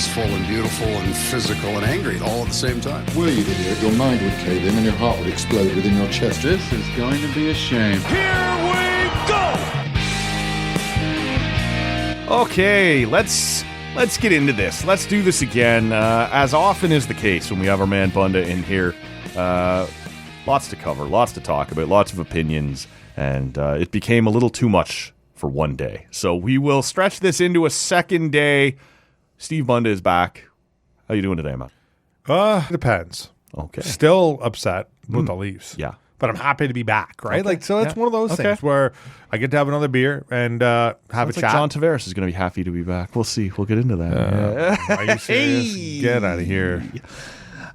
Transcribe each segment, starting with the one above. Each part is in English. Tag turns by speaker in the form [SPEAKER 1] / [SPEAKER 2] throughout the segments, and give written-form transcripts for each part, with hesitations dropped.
[SPEAKER 1] peaceful and beautiful and physical and angry all at the same time.
[SPEAKER 2] Were you idiot, your mind would cave in and your heart would explode within your chest.
[SPEAKER 3] This is going to be a shame.
[SPEAKER 4] Here we go!
[SPEAKER 5] Okay, let's get into this. Let's do this again. As often is the case when we have our man Bunda in here, lots to cover, lots to talk about, lots of opinions, and it became a little too much for one day. So we will stretch this into a second day. Steve Bunda is back. How you doing today, man?
[SPEAKER 6] Depends.
[SPEAKER 5] Okay.
[SPEAKER 6] Still upset with the Leafs.
[SPEAKER 5] Yeah.
[SPEAKER 6] But I'm happy to be back, right?
[SPEAKER 5] Okay.
[SPEAKER 6] Like, so it's one of those things where I get to have another beer and have
[SPEAKER 5] Sounds
[SPEAKER 6] a
[SPEAKER 5] like
[SPEAKER 6] chat.
[SPEAKER 5] John Tavares is going to be happy to be back. We'll see. We'll get into that.
[SPEAKER 6] Are you serious?
[SPEAKER 5] Hey!
[SPEAKER 6] Get out of here.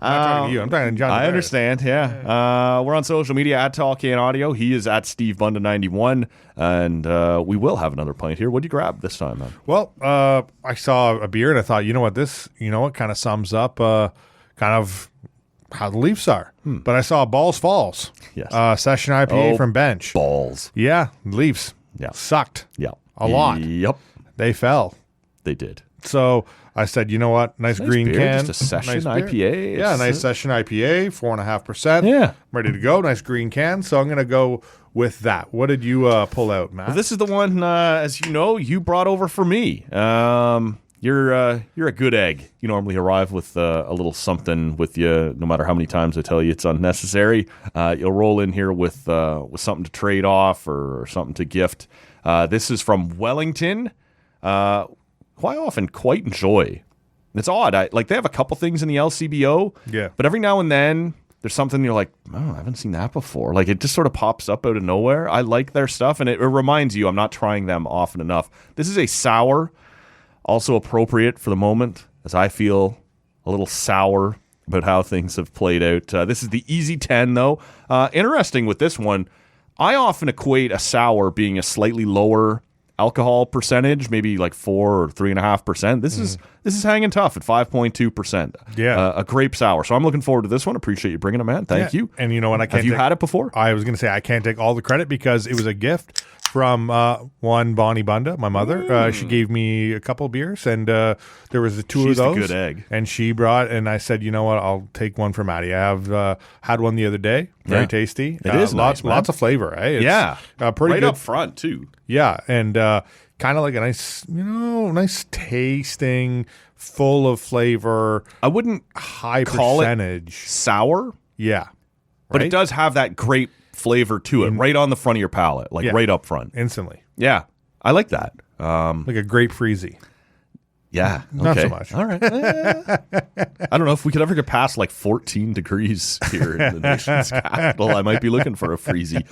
[SPEAKER 6] I'm not talking to you. I'm talking to John
[SPEAKER 5] I
[SPEAKER 6] Tavares.
[SPEAKER 5] understand, yeah. We're on social media at Talking Audio. He is at Steve Bunda 91, and we will have another pint here. What'd you grab this time, man?
[SPEAKER 6] Well, I saw a beer and I thought, it kind of sums up kind of how the Leafs are. But I saw Balls Falls.
[SPEAKER 5] Yes.
[SPEAKER 6] Session IPA from Bench.
[SPEAKER 5] Balls.
[SPEAKER 6] Yeah, Leafs.
[SPEAKER 5] Yeah.
[SPEAKER 6] Sucked.
[SPEAKER 5] Yeah.
[SPEAKER 6] A lot.
[SPEAKER 5] Yep.
[SPEAKER 6] They fell.
[SPEAKER 5] They did.
[SPEAKER 6] So I said, you know what? Nice green
[SPEAKER 5] beer,
[SPEAKER 6] can.
[SPEAKER 5] just a session
[SPEAKER 6] Nice beer.
[SPEAKER 5] IPA.
[SPEAKER 6] Yeah,
[SPEAKER 5] It's
[SPEAKER 6] nice session IPA, 4.5%.
[SPEAKER 5] Yeah.
[SPEAKER 6] Ready to go. Nice green can. So I'm going to go with that. What did you pull out, Matt?
[SPEAKER 5] Well, this is the one, as you know, you brought over for me. You're a good egg. You normally arrive with a little something with you, no matter how many times I tell you it's unnecessary. You'll roll in here with something to trade off or something to gift. This is from Wellington. Who I often quite enjoy. It's odd. They have a couple things in the LCBO.
[SPEAKER 6] Yeah.
[SPEAKER 5] But every now and then there's something you're like, oh, I haven't seen that before. Like it just sort of pops up out of nowhere. I like their stuff, and it reminds you I'm not trying them often enough. This is a sour, also appropriate for the moment, as I feel a little sour about how things have played out. This is the Easy 10, though. Interesting with this one, I often equate a sour being a slightly lower alcohol percentage, maybe like 4 or 3.5%. This is hanging tough at 5.2%.
[SPEAKER 6] Yeah.
[SPEAKER 5] A grape sour. So I'm looking forward to this one. Appreciate you bringing it, man. Thank you.
[SPEAKER 6] And you know what?
[SPEAKER 5] Have you had it before?
[SPEAKER 6] I was going to say I can't take all the credit because it was a gift from one Bonnie Bunda, my mother. She gave me a couple beers, and there was the two
[SPEAKER 5] She's
[SPEAKER 6] of those.
[SPEAKER 5] the good egg.
[SPEAKER 6] And she brought, and I said, you know what? I'll take one for Maddie. I have had one the other day. Very tasty.
[SPEAKER 5] It is nice, man.
[SPEAKER 6] lots of flavor. Eh? It's,
[SPEAKER 5] Yeah.
[SPEAKER 6] pretty
[SPEAKER 5] right
[SPEAKER 6] good
[SPEAKER 5] up front, too.
[SPEAKER 6] Yeah, and kind of like a nice, nice tasting, full of flavor.
[SPEAKER 5] I wouldn't
[SPEAKER 6] high
[SPEAKER 5] call
[SPEAKER 6] percentage.
[SPEAKER 5] sour,
[SPEAKER 6] Yeah,
[SPEAKER 5] but it
[SPEAKER 6] right?
[SPEAKER 5] does have that grape flavor to it, right on the front of your palate, like
[SPEAKER 6] Yeah.
[SPEAKER 5] right up front.
[SPEAKER 6] Instantly,
[SPEAKER 5] Yeah, I like that.
[SPEAKER 6] like a grape freezy.
[SPEAKER 5] Yeah,
[SPEAKER 6] Not
[SPEAKER 5] okay.
[SPEAKER 6] so much.
[SPEAKER 5] All right. I don't know if we could ever get past like 14 degrees here in the nation's capital. I might be looking for a freezy.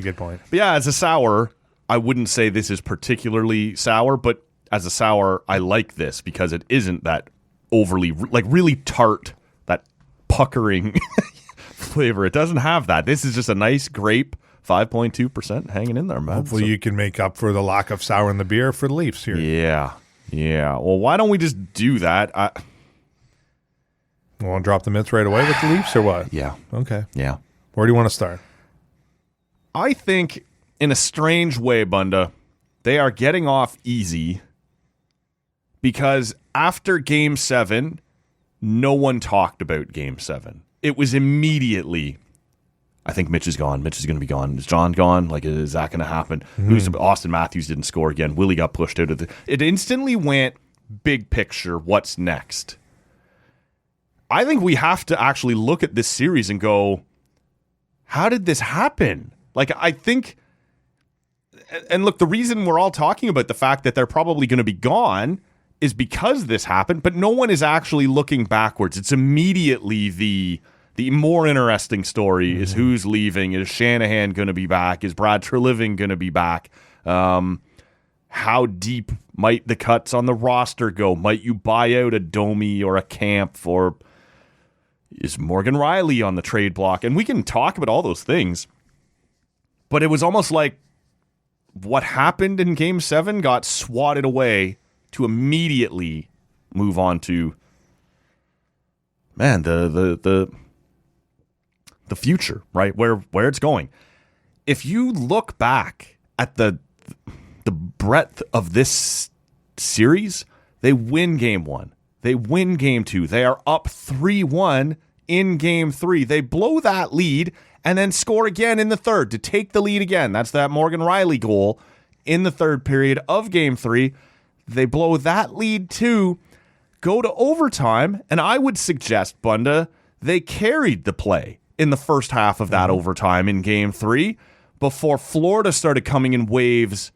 [SPEAKER 6] Good point.
[SPEAKER 5] But yeah, as a sour, I wouldn't say this is particularly sour, but as a sour, I like this because it isn't that overly, like really tart, that puckering flavor. It doesn't have that. This is just a nice grape, 5.2% hanging in there, man.
[SPEAKER 6] Hopefully, you can make up for the lack of sour in the beer for the Leafs here.
[SPEAKER 5] Yeah. Well, why don't we just do that?
[SPEAKER 6] Want to drop the myths right away with the Leafs or what?
[SPEAKER 5] Yeah.
[SPEAKER 6] Okay.
[SPEAKER 5] Yeah.
[SPEAKER 6] Where do you want to start?
[SPEAKER 5] I think, in a strange way, Bunda, they are getting off easy because after Game 7, no one talked about Game 7. It was immediately, I think Mitch is gone. Mitch is going to be gone. Is John gone? Like, is that going to happen? Austin Matthews didn't score again. Willie got pushed out of the... It instantly went big picture, what's next? I think we have to actually look at this series and go, how did this happen? Like, I think... And look, the reason we're all talking about the fact that they're probably going to be gone is because this happened, but no one is actually looking backwards. It's immediately the more interesting story is who's leaving. Is Shanahan going to be back? Is Brad Treliving going to be back? How deep might the cuts on the roster go? Might you buy out a Domi or a Camp? Or is Morgan Riley on the trade block? And we can talk about all those things. But it was almost like what happened in Game 7 got swatted away to immediately move on to, man, the future, right? Where it's going. If you look back at the breadth of this series, They win game 1. They win game 2. They are up 3-1 in game 3. They blow that lead and then score again in the third to take the lead again. That's that Morgan Riley goal in the third period of game 3. They blow that lead too, go to overtime, and I would suggest, Bunda, they carried the play in the first half of that overtime in game 3 before Florida started coming in waves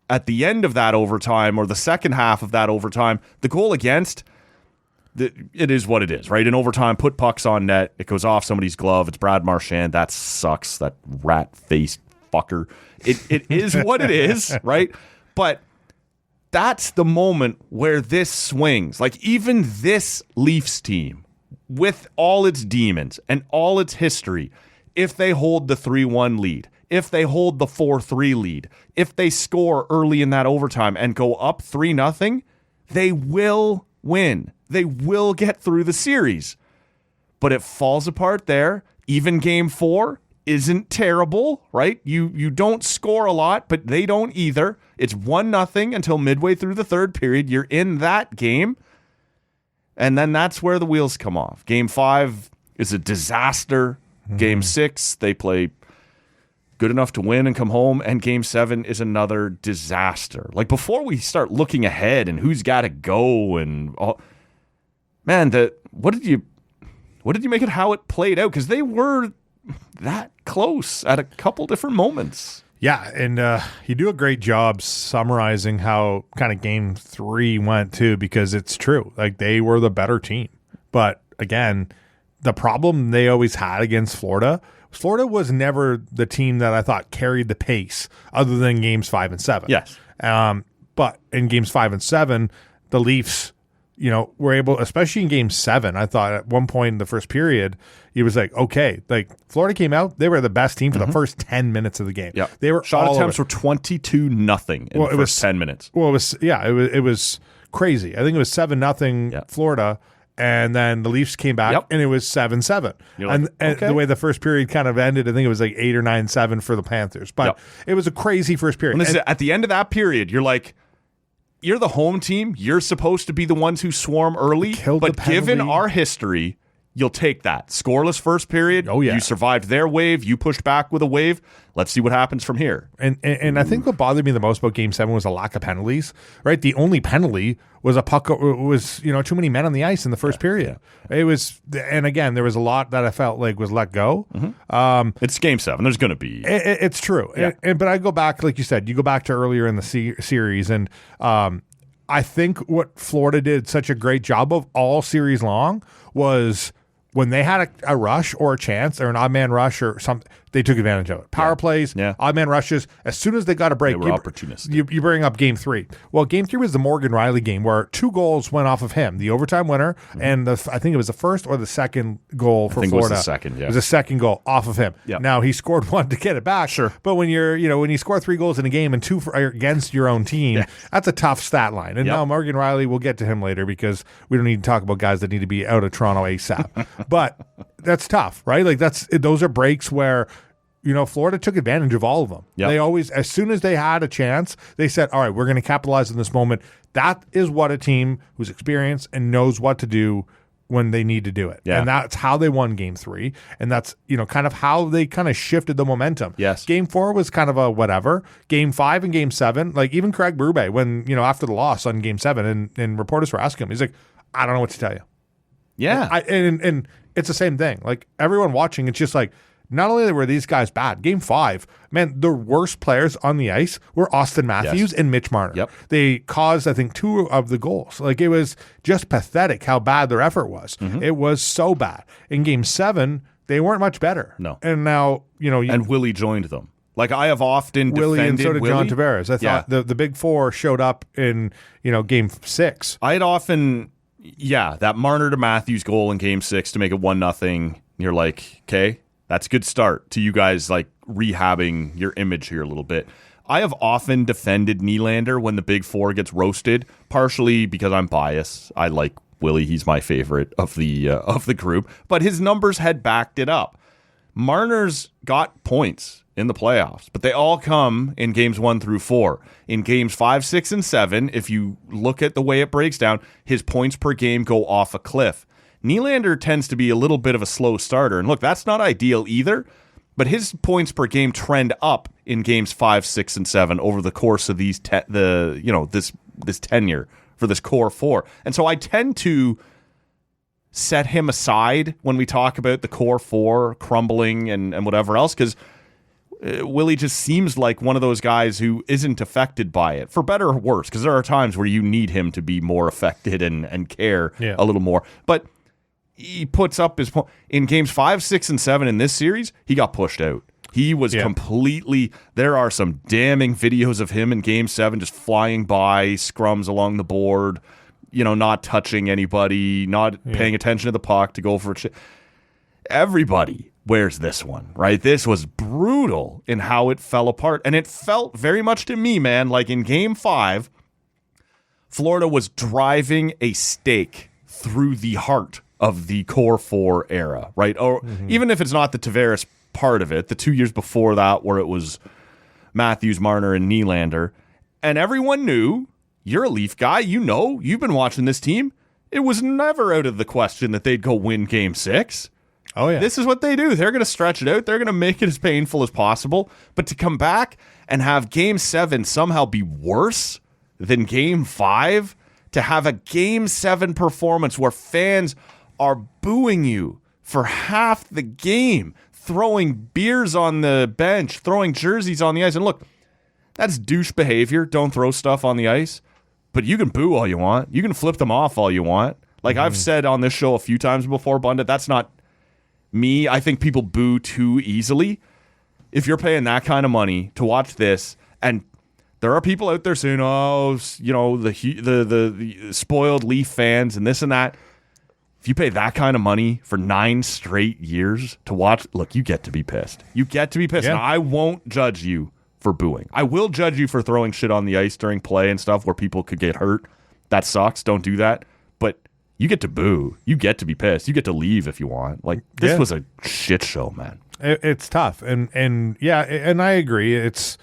[SPEAKER 5] at the end of that overtime or the second half of that overtime. The goal against, it is what it is, right? In overtime, put pucks on net. It goes off somebody's glove. It's Brad Marchand. That sucks, that rat-faced fucker. It is what it is, right? But that's the moment where this swings. Like, even this Leafs team, with all its demons and all its history, if they hold the 3-1 lead, if they hold the 4-3 lead, if they score early in that overtime and go up 3-0, they will win. They will get through the series. But it falls apart there. Even game 4 isn't terrible, right? You don't score a lot, but they don't either. It's 1-0 until midway through the third period. You're in that game. And then that's where the wheels come off. Game 5 is a disaster. Game 6, they play good enough to win and come home. And game 7 is another disaster. Like, before we start looking ahead and who's got to go and all, man, what did you make it how it played out? Because they were that close at a couple different moments.
[SPEAKER 6] Yeah, and you do a great job summarizing how kind of game 3 went too, because it's true. Like, they were the better team. But again, the problem they always had against Florida was never the team that I thought carried the pace other than games 5 and 7.
[SPEAKER 5] Yes.
[SPEAKER 6] But in games 5 and 7, the Leafs, were able, especially in game 7, I thought at one point in the first period, it was like, okay, like Florida came out, they were the best team for the first 10 minutes of the game.
[SPEAKER 5] Yeah.
[SPEAKER 6] They were
[SPEAKER 5] shot attempts were 22-0 in the first 10 minutes.
[SPEAKER 6] Well, it was crazy. I think it was 7-0 Florida, and then the Leafs came back and it was 7-7. And
[SPEAKER 5] okay.
[SPEAKER 6] The way the first period kind of ended, I think it was like 8 or 9-7 for the Panthers. But it was a crazy first period.
[SPEAKER 5] And at the end of that period, you're like, you're the home team. You're supposed to be the ones who swarm early. But given our history, you'll take that. Scoreless first period.
[SPEAKER 6] Oh, yeah.
[SPEAKER 5] You survived their wave. You pushed back with a wave. Let's see what happens from here.
[SPEAKER 6] And I think what bothered me the most about Game 7 was a lack of penalties, right? The only penalty was a puck, was, too many men on the ice in the first period. Yeah. It was, and again, there was a lot that I felt like was let go.
[SPEAKER 5] It's Game 7. There's going to be.
[SPEAKER 6] It's true.
[SPEAKER 5] Yeah.
[SPEAKER 6] But I go back, like you said, you go back to earlier in the series, and I think what Florida did such a great job of all series long was when they had a rush or a chance or an odd man rush or something, they took advantage of it. Power plays, odd man rushes. As soon as they got a break,
[SPEAKER 5] they were opportunistic.
[SPEAKER 6] You bring up Game 3. Well, Game 3 was the Morgan Riley game where 2 goals went off of him, the overtime winner, and I think it was the first or the second goal for Florida.
[SPEAKER 5] It was the second. Yeah,
[SPEAKER 6] it was the second goal off of him.
[SPEAKER 5] Yep.
[SPEAKER 6] Now he scored 1 to get it back.
[SPEAKER 5] Sure,
[SPEAKER 6] but when when you score 3 goals in a game and 2 against your own team, that's a tough stat line. And now Morgan Riley, we'll get to him later because we don't need to talk about guys that need to be out of Toronto ASAP. But that's tough, right? Like those are breaks where Florida took advantage of all of them.
[SPEAKER 5] Yep.
[SPEAKER 6] They always, as soon as they had a chance, they said, all right, we're going to capitalize on this moment. That is what a team who's experienced and knows what to do when they need to do it.
[SPEAKER 5] Yeah.
[SPEAKER 6] And that's how they won Game 3. And that's, kind of how they kind of shifted the momentum.
[SPEAKER 5] Yes.
[SPEAKER 6] Game 4 was kind of a whatever. Game 5 and Game 7, like even Craig Berube, when, after the loss on Game 7 and reporters were asking him, he's like, I don't know what to tell you.
[SPEAKER 5] Yeah.
[SPEAKER 6] And it's the same thing. Like everyone watching, it's just like, not only were these guys bad, Game 5, man, the worst players on the ice were Austin Matthews and Mitch Marner.
[SPEAKER 5] Yep.
[SPEAKER 6] They caused, I think, 2 of the goals. Like, it was just pathetic how bad their effort was. It was so bad. In Game 7, they weren't much better.
[SPEAKER 5] No.
[SPEAKER 6] And now,
[SPEAKER 5] and Willie joined them. Like, I have often
[SPEAKER 6] Willie
[SPEAKER 5] defended
[SPEAKER 6] and so did
[SPEAKER 5] Willie.
[SPEAKER 6] John Tavares. I thought the big 4 showed up in, Game 6.
[SPEAKER 5] I had often, that Marner to Matthews goal in Game 6 to make it 1-0. You're like, okay, that's a good start to you guys like rehabbing your image here a little bit. I have often defended Nylander when the big 4 gets roasted, partially because I'm biased. I like Willie; he's my favorite of the group, but his numbers had backed it up. Marner's got points in the playoffs, but they all come in games 1 through 4. In games 5, 6, and 7, if you look at the way it breaks down, his points per game go off a cliff. Nylander tends to be a little bit of a slow starter, and look, that's not ideal either, but his points per game trend up in games 5, 6, and 7 over the course of these this tenure for this core 4. And so I tend to set him aside when we talk about the core 4 crumbling and whatever else, because Willie just seems like one of those guys who isn't affected by it, for better or worse, because there are times where you need him to be more affected and care a little more. But he puts up his point. In games 5, 6, and 7 in this series, he got pushed out. He was completely... There are some damning videos of him in game 7 just flying by, scrums along the board, not touching anybody, not paying attention to the puck to go for it. Everybody wears this one, right? This was brutal in how it fell apart. And it felt very much to me, man, like in game 5, Florida was driving a stake through the heart of the core 4 era, right? Or even if it's not the Tavares part of it, the 2 years before that where it was Matthews, Marner, and Nylander. And everyone knew, you're a Leaf guy, you've been watching this team. It was never out of the question that they'd go win game 6.
[SPEAKER 6] Oh, yeah.
[SPEAKER 5] This is what they do. They're going to stretch it out. They're going to make it as painful as possible. But to come back and have game 7 somehow be worse than game 5, to have a game 7 performance where fans are booing you for half the game, throwing beers on the bench, throwing jerseys on the ice. And look, that's douche behavior. Don't throw stuff on the ice. But you can boo all you want. You can flip them off all you want. Like I've said on this show a few times before, Bunda, that's not me. I think people boo too easily. If you're paying that kind of money to watch this, and there are people out there saying, the spoiled Leaf fans and this and that. If you pay that kind of money for 9 straight years to watch, look, you get to be pissed. You get to be pissed.
[SPEAKER 6] Yeah.
[SPEAKER 5] And I won't judge you for booing. I will judge you for throwing shit on the ice during play and stuff where people could get hurt. That sucks. Don't do that. But you get to boo. You get to be pissed. You get to leave if you want. Like, this was a shit show, man.
[SPEAKER 6] It's tough. And I agree. It's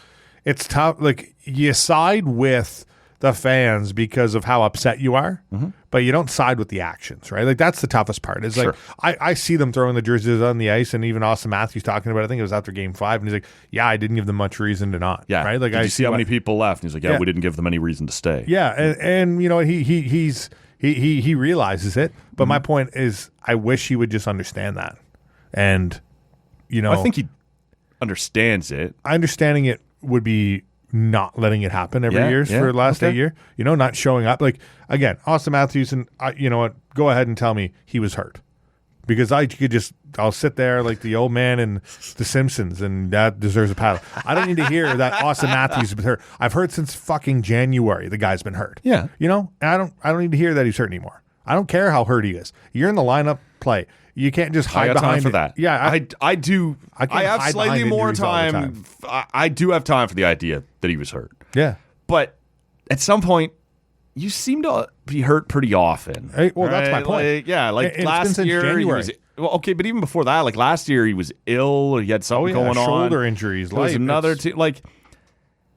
[SPEAKER 6] tough. Like, you side with the fans because of how upset you are, but you don't side with the actions, right? Like, that's the toughest part. It's like, I see them throwing the jerseys on the ice, and even Austin Matthews talking about it. I think it was after game 5, and he's like, yeah, I didn't give them much reason to not.
[SPEAKER 5] Yeah.
[SPEAKER 6] Right? Like,
[SPEAKER 5] Did you see how many people left? And he's like, we didn't give them any reason to stay.
[SPEAKER 6] Yeah. And he realizes it. But my point is, I wish he would just understand that. And,
[SPEAKER 5] I think he understands it.
[SPEAKER 6] Understanding it would be not letting it happen every year for the last 8 years. Not showing up. Like, again, Austin Matthews, and you know what? Go ahead and tell me he was hurt. Because I'll sit there like the old man in The Simpsons, and that deserves a paddle. I don't need to hear that Austin Matthews has been hurt. I've heard since fucking January the guy's been hurt.
[SPEAKER 5] Yeah.
[SPEAKER 6] And I don't need to hear that he's hurt anymore. I don't care how hurt he is. You're in the lineup, play. You can't just hide behind
[SPEAKER 5] time for that.
[SPEAKER 6] Yeah,
[SPEAKER 5] I do. I have slightly more
[SPEAKER 6] time.
[SPEAKER 5] I do have time for the idea that he was hurt.
[SPEAKER 6] Yeah.
[SPEAKER 5] But at some point, you seem to be hurt pretty often.
[SPEAKER 6] Hey, well, that's my point.
[SPEAKER 5] Like
[SPEAKER 6] It's
[SPEAKER 5] last
[SPEAKER 6] been since
[SPEAKER 5] year,
[SPEAKER 6] January.
[SPEAKER 5] but even before that, like last year, he was ill. He had something going on.
[SPEAKER 6] Shoulder injuries.
[SPEAKER 5] There was another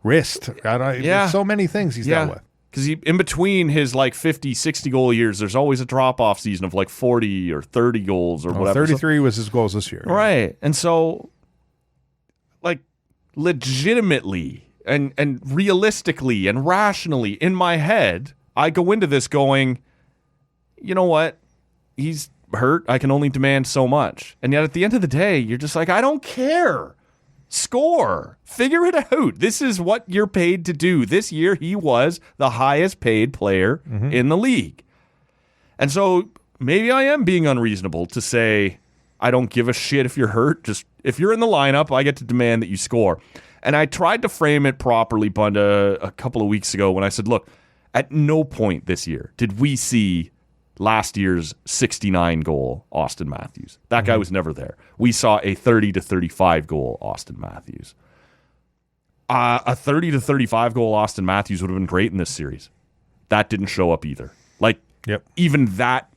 [SPEAKER 6] wrist. There's so many things he's dealt with.
[SPEAKER 5] Because in between his 50, 60 goal years, there's always a drop-off season of 40 or 30 goals or whatever.
[SPEAKER 6] 33 was his goals this year.
[SPEAKER 5] Right. And so, legitimately and realistically and rationally in my head, I go into this going, you know what? He's hurt. I can only demand so much. And yet at the end of the day, you're just like, I don't care. Score. Figure it out. This is what you're paid to do. This year, he was the highest paid player in the league. And so maybe I am being unreasonable to say, I don't give a shit if you're hurt. Just if you're in the lineup, I get to demand that you score. And I tried to frame it properly, Bunda, a couple of weeks ago when I said, look, at no point this year did we see last year's 69 goal Austin Matthews. That guy was never there. We saw a 30 to 35 goal Austin Matthews. A 30 to 35 goal Austin Matthews would have been great in this series. That didn't show up either. Even that,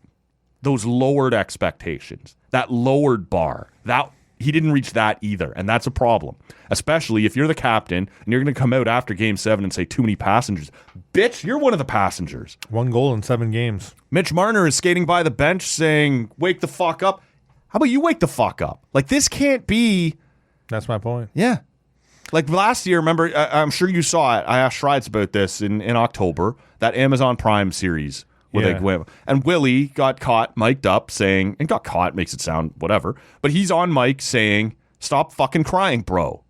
[SPEAKER 5] those lowered expectations, that lowered bar, that he didn't reach that either, and that's a problem. Especially if you're the captain and you're going to come out after Game 7 and say too many passengers. Bitch, you're one of the passengers.
[SPEAKER 6] 1 goal in 7 games.
[SPEAKER 5] Mitch Marner is skating by the bench saying, wake the fuck up. How about you wake the fuck up? Like, this can't be...
[SPEAKER 6] That's my point.
[SPEAKER 5] Yeah. Like last year, remember, I'm sure you saw it. I asked Schreids about this in October, that Amazon Prime series. And Willie got caught mic'd up saying, and got caught makes it sound whatever, but he's on mic saying, stop fucking crying, bro.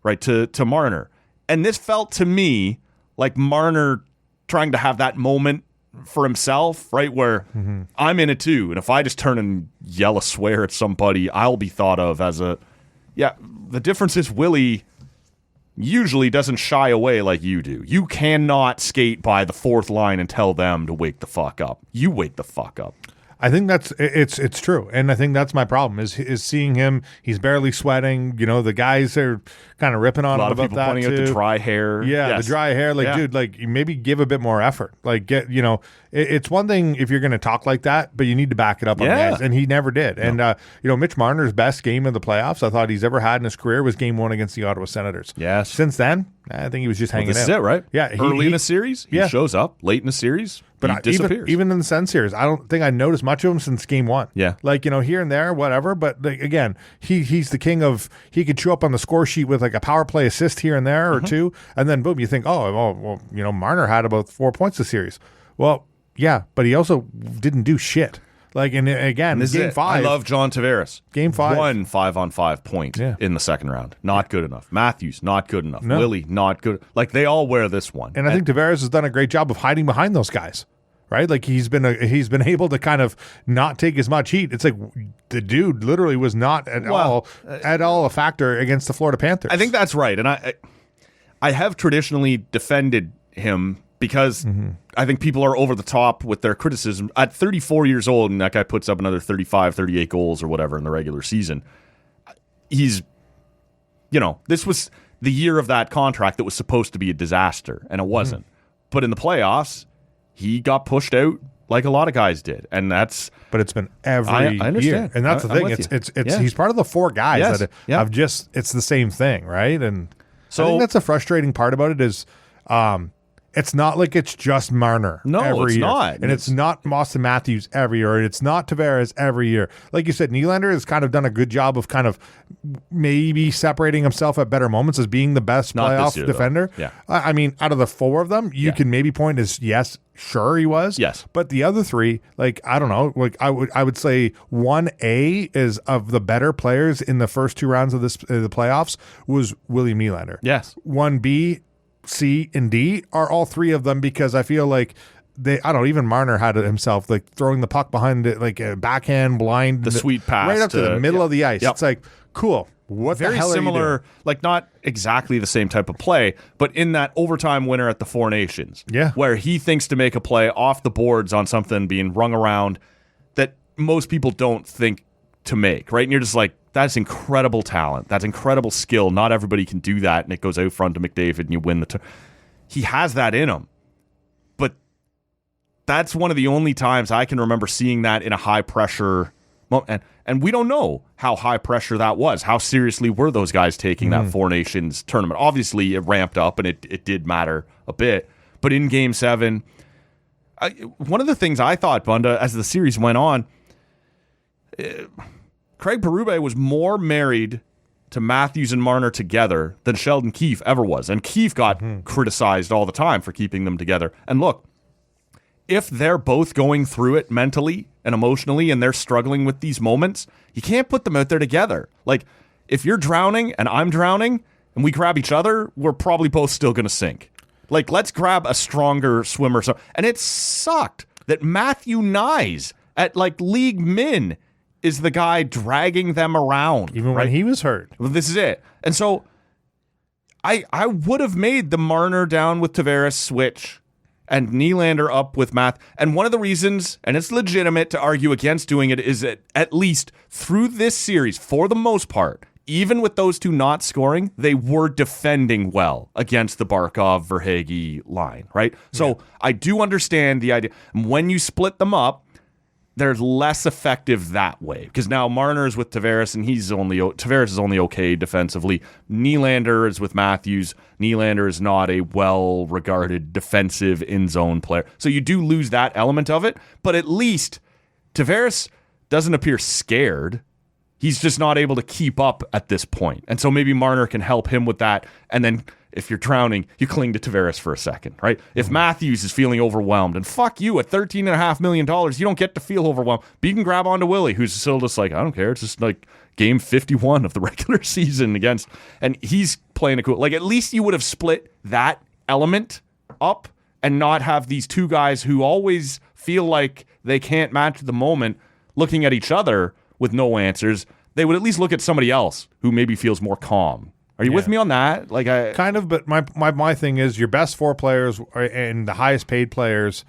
[SPEAKER 5] Right, to Marner. And this felt to me like Marner trying to have that moment for himself, right, where I'm in it too. And if I just turn and yell a swear at somebody, I'll be thought of as a... Yeah, the difference is Willie usually doesn't shy away like you do. You cannot skate by the 4th line and tell them to wake the fuck up. You wake the fuck up.
[SPEAKER 6] I think it's true, and I think that's my problem is seeing him. He's barely sweating. You know, the guys are kind of ripping on him about that. A lot of people pointing out
[SPEAKER 5] the dry hair.
[SPEAKER 6] Yeah, yes. The dry hair. Like, dude, like maybe give a bit more effort. Like, it's one thing if you're going to talk like that, but you need to back it up on guys, and he never did. No. And Mitch Marner's best game of the playoffs I thought he's ever had in his career was Game 1 against the Ottawa Senators.
[SPEAKER 5] Yes.
[SPEAKER 6] Since then, I think he was just hanging out.
[SPEAKER 5] This is it, right?
[SPEAKER 6] Yeah.
[SPEAKER 5] Early in the series, he shows up. Late in the series, but he disappears.
[SPEAKER 6] Even in the Sens series, I don't think I noticed much of him since Game 1.
[SPEAKER 5] Yeah.
[SPEAKER 6] Like, here and there, whatever. But like, again, he's the king of, he could show up on the score sheet with like a power play assist here and there or two, and then boom, you think, Marner had about 4 points this series. Well, yeah, but he also didn't do shit. Like, and again,
[SPEAKER 5] this
[SPEAKER 6] Game 5.
[SPEAKER 5] I love John Tavares.
[SPEAKER 6] Game 5.
[SPEAKER 5] 1 5-on-5 point in the second round. Not good enough. Matthews, not good enough. No. Willie, not good. Like, they all wear this one.
[SPEAKER 6] And I think Tavares has done a great job of hiding behind those guys. Right? Like, he's been able to kind of not take as much heat. It's like the dude literally was not at all a factor against the Florida Panthers.
[SPEAKER 5] I think that's right. And I have traditionally defended him because I think people are over the top with their criticism. At 34 years old, and that guy puts up another 35, 38 goals or whatever in the regular season, he's, this was the year of that contract that was supposed to be a disaster, and it wasn't. But in the playoffs, he got pushed out like a lot of guys did, and that's... But
[SPEAKER 6] it's been every
[SPEAKER 5] I understand.
[SPEAKER 6] year. And that's the thing. It's he's part of the 4 guys that have just... It's the same thing, right? And so I think that's the frustrating part about it is... it's not like it's just Marner every year.
[SPEAKER 5] Not.
[SPEAKER 6] And it's not Austin Matthews every year. And it's not Tavares every year. Like you said, Nylander has kind of done a good job of kind of maybe separating himself at better moments as being the best playoff defender.
[SPEAKER 5] Though. Yeah.
[SPEAKER 6] I mean, out of the 4 of them, you can maybe point as, yes, sure he was.
[SPEAKER 5] Yes.
[SPEAKER 6] But the other 3, like, I don't know, like I would say 1A is of the better players in the first 2 rounds of the playoffs was William Nylander. Yes. 1B, C, and D are all 3 of them because I feel like even Marner had it himself, like throwing the puck behind it, like a backhand blind,
[SPEAKER 5] the sweet pass
[SPEAKER 6] right up to the middle of the ice.
[SPEAKER 5] Yep.
[SPEAKER 6] It's like, cool. What
[SPEAKER 5] very
[SPEAKER 6] the hell
[SPEAKER 5] similar,
[SPEAKER 6] are you doing?
[SPEAKER 5] like not exactly the same type of play, but in that overtime winner at the 4 Nations, where he thinks to make a play off the boards on something being rung around that most people don't think to make, right? And you're just like, that's incredible talent. That's incredible skill. Not everybody can do that, and it goes out front to McDavid, and you win the he has that in him. But that's one of the only times I can remember seeing that in a high-pressure moment. And we don't know how high-pressure that was. How seriously were those guys taking that 4 Nations tournament? Obviously, it ramped up, and it did matter a bit. But in Game 7, one of the things I thought, Bunda, as the series went on, Craig Berube was more married to Matthews and Marner together than Sheldon Keefe ever was. And Keefe got criticized all the time for keeping them together. And look, if they're both going through it mentally and emotionally and they're struggling with these moments, you can't put them out there together. Like, if you're drowning and I'm drowning and we grab each other, we're probably both still going to sink. Like, let's grab a stronger swimmer. And it sucked that Matthew Nyes at like league min is the guy dragging them around.
[SPEAKER 6] Even when he was hurt.
[SPEAKER 5] Well, this is it. And so I would have made the Marner down with Tavares switch and Nylander up with Math. And one of the reasons, and it's legitimate to argue against doing it, is that at least through this series, for the most part, even with those 2 not scoring, they were defending well against the Barkov-Verhaeghe line, right? So I do understand the idea. When you split them up, they're less effective that way because now Marner's with Tavares and Tavares is only okay defensively. Nylander is with Matthews. Nylander is not a well-regarded defensive in-zone player. So you do lose that element of it, but at least Tavares doesn't appear scared. He's just not able to keep up at this point. And so maybe Marner can help him with that. And then if you're drowning, you cling to Tavares for a second, right? If Matthews is feeling overwhelmed, and fuck you, at $13.5 million, you don't get to feel overwhelmed. But you can grab onto Willie, who's still just like, I don't care. It's just like game 51 of the regular season against, and he's playing a cool, like at least you would have split that element up and not have these two guys who always feel like they can't match the moment looking at each other with no answers. They would at least look at somebody else who maybe feels more calm. Are you with me on that? Like
[SPEAKER 6] kind of, but my thing is your best 4 players and the highest paid players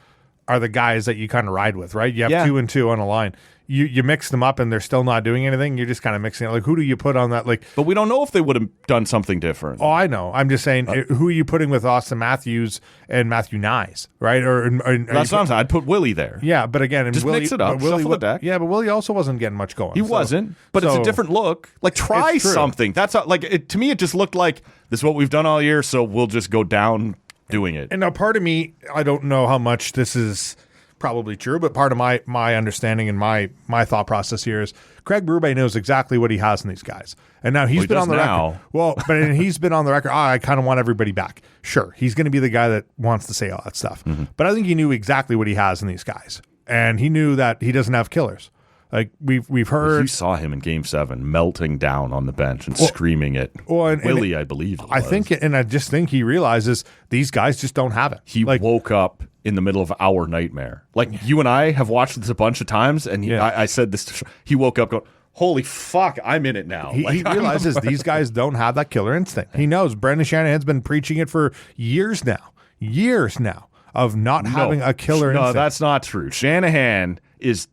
[SPEAKER 6] are the guys that you kind of ride with, right? You have 2 and 2 on a line. You mix them up and they're still not doing anything. You're just kind of mixing it. Like, who do you put on that? Like,
[SPEAKER 5] but we don't know if they would have done something different.
[SPEAKER 6] Oh, I know. I'm just saying, who are you putting with Austin Matthews and Matthew Nyes, right?
[SPEAKER 5] That's what I'm saying. I'd put Willie there.
[SPEAKER 6] Yeah, but again,
[SPEAKER 5] just Willie, mix it up, shuffle the deck.
[SPEAKER 6] Yeah, but Willie also wasn't getting much going.
[SPEAKER 5] He wasn't, but it's a different look. Like, try something. That's to me, it just looked like this is what we've done all year, so we'll just go down doing it.
[SPEAKER 6] And now, part of me, I don't know how much this is probably true, but part of my understanding and my thought process here is Craig Berube knows exactly what he has in these guys. And now he's been on the record. Well, but he's been on the record, I kind of want everybody back. Sure, he's going to be the guy that wants to say all that stuff. Mm-hmm. But I think he knew exactly what he has in these guys. And he knew that he doesn't have killers. Like we've heard,
[SPEAKER 5] you saw him in Game 7 melting down on the bench and screaming at Willie, I believe. I
[SPEAKER 6] just think he realizes these guys just don't have it.
[SPEAKER 5] He woke up in the middle of our nightmare. Like you and I have watched this a bunch of times, and I said this. He woke up going, "Holy fuck, I'm in it now."
[SPEAKER 6] He realizes these guys don't have that killer instinct. He knows Brendan Shanahan's been preaching it for years now of not having a killer instinct.
[SPEAKER 5] No, that's not true. Shanahan is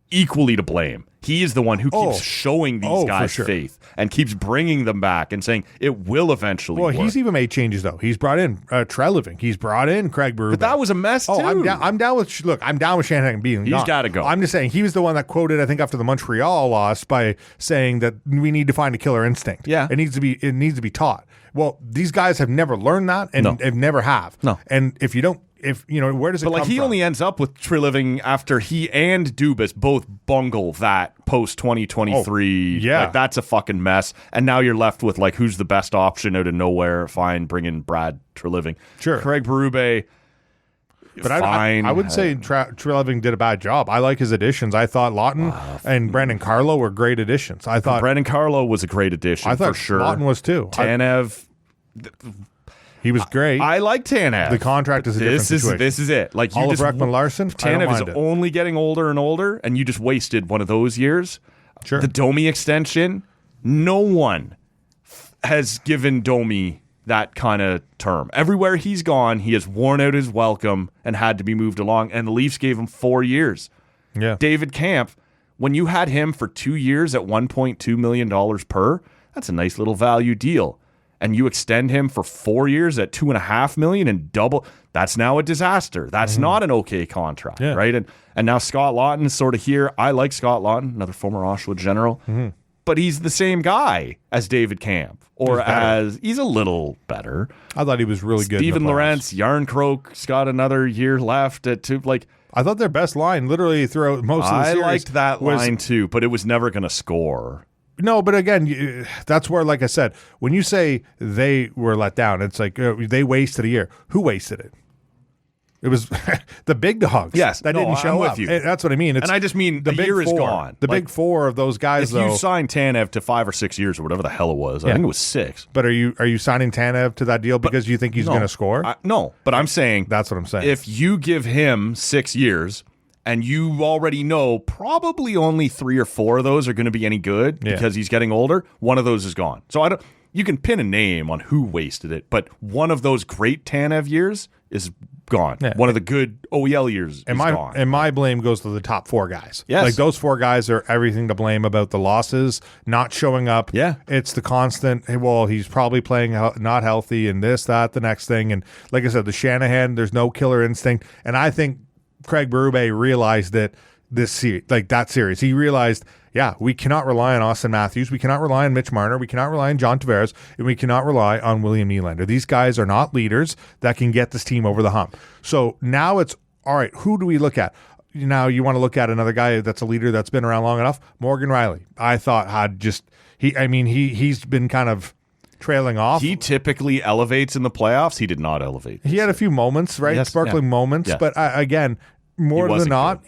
[SPEAKER 5] equally to blame. He is the one who keeps showing these guys faith and keeps bringing them back and saying it will eventually work.
[SPEAKER 6] He's even made changes, though. He's brought in Treliving. He's brought in Craig Berube.
[SPEAKER 5] But that was a mess, too.
[SPEAKER 6] I'm down with Shanahan being
[SPEAKER 5] He's got to go.
[SPEAKER 6] I'm just saying he was the one that quoted, I think, after the Montreal loss by saying that we need to find a killer instinct.
[SPEAKER 5] Yeah.
[SPEAKER 6] It needs to be taught. Well, these guys have never learned that and never have.
[SPEAKER 5] No.
[SPEAKER 6] And if you don't, where does it come from?
[SPEAKER 5] But he only ends up with Treliving after he and Dubas both bungle that post 2023. Like that's a fucking mess. And now you're left with like who's the best option out of nowhere? Fine, bring in Brad Treliving.
[SPEAKER 6] Sure,
[SPEAKER 5] Craig Berube.
[SPEAKER 6] But I would say Treliving did a bad job. I like his additions. I thought Lawton and Brandon Carlo were great additions. I thought
[SPEAKER 5] Brandon Carlo was a great addition.
[SPEAKER 6] I thought
[SPEAKER 5] for sure.
[SPEAKER 6] Lawton was too.
[SPEAKER 5] Tanev.
[SPEAKER 6] He was great.
[SPEAKER 5] I like Tanev.
[SPEAKER 6] The contract is a different situation.
[SPEAKER 5] This is it. Like
[SPEAKER 6] Oliver Ekman-Larsson,
[SPEAKER 5] Tanev is only getting older and older, and you just wasted one of those years.
[SPEAKER 6] Sure.
[SPEAKER 5] The Domi extension, no one has given Domi that kind of term. Everywhere he's gone, he has worn out his welcome and had to be moved along, and the Leafs gave him 4 years.
[SPEAKER 6] Yeah.
[SPEAKER 5] David Kampf, when you had him for 2 years at $1.2 million per, that's a nice little value deal. And you extend him for 4 years at $2.5 million and double, that's now a disaster. That's not an okay contract, right? And now Scott Lawton is sort of here. I like Scott Lawton, another former Oshawa general, but he's the same guy as David Kampf, he's a little better.
[SPEAKER 6] I thought he was really good.
[SPEAKER 5] Steven Lorentz, Yarncroke's got another year left at two. Like
[SPEAKER 6] I thought their best line literally throughout most of the series.
[SPEAKER 5] I liked that line too, but it was never going to score.
[SPEAKER 6] No, but again, that's where, like I said, when you say they were let down, it's like they wasted a year. Who wasted it? It was the big dogs.
[SPEAKER 5] Yes,
[SPEAKER 6] that didn't show up. That's what I mean.
[SPEAKER 5] And I just mean the year is gone.
[SPEAKER 6] The big four of those guys,
[SPEAKER 5] if you signed Tanev to 5 or 6 years or whatever the hell it was, I think it was 6.
[SPEAKER 6] But are you signing Tanev to that deal because you think he's going to score?
[SPEAKER 5] No, but I'm saying
[SPEAKER 6] that's what I'm saying.
[SPEAKER 5] If you give him 6 years. And you already know probably only 3 or 4 of those are going to be any good because he's getting older. One of those is gone. So you can pin a name on who wasted it, but one of those great Tanev years is gone. Yeah. One of the good OEL years is gone.
[SPEAKER 6] And my blame goes to the top 4 guys.
[SPEAKER 5] Yes.
[SPEAKER 6] Like those 4 guys are everything to blame about the losses, not showing up.
[SPEAKER 5] Yeah.
[SPEAKER 6] It's the constant, hey, well, he's probably playing not healthy and this, that, the next thing. And like I said, the Shanahan, there's no killer instinct. And I think Craig Berube realized that this series, like that series. He realized, yeah, we cannot rely on Austin Matthews. We cannot rely on Mitch Marner. We cannot rely on John Tavares. And we cannot rely on William Nylander. These guys are not leaders that can get this team over the hump. So now it's, all right, who do we look at? Now you want to look at another guy that's a leader that's been around long enough. Morgan Riley, I thought had just, he's been kind of trailing off.
[SPEAKER 5] He typically elevates in the playoffs. He did not elevate.
[SPEAKER 6] He had a few moments, right?
[SPEAKER 5] Yes,
[SPEAKER 6] Sparkling moments.
[SPEAKER 5] Yes.
[SPEAKER 6] But again, more than not,